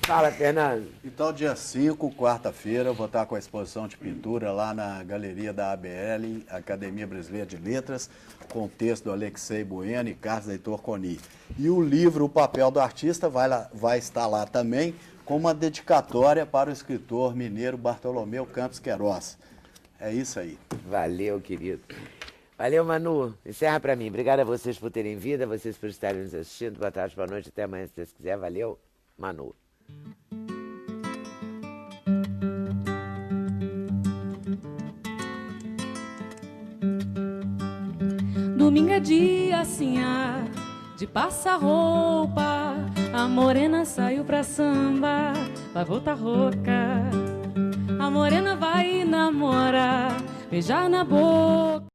Fala, Fernando. Então, dia 5, quarta-feira, eu vou estar com a exposição de pintura lá na galeria da ABL, Academia Brasileira de Letras, com o texto do Alexei Bueno e Carlos Heitor Coni. E o livro O Papel do Artista vai estar lá também, com uma dedicatória para o escritor mineiro Bartolomeu Campos Queiroz. É isso aí. Valeu, querido. Valeu, Manu. Encerra para mim. Obrigada a vocês por terem vindo, a vocês por estarem nos assistindo. Boa tarde, boa noite, até amanhã, se Deus quiser. Valeu, Manu. Domingo é dia assim, de passar roupa. A morena saiu pra samba, vai voltar rouca. A morena vai namorar, beijar na boca.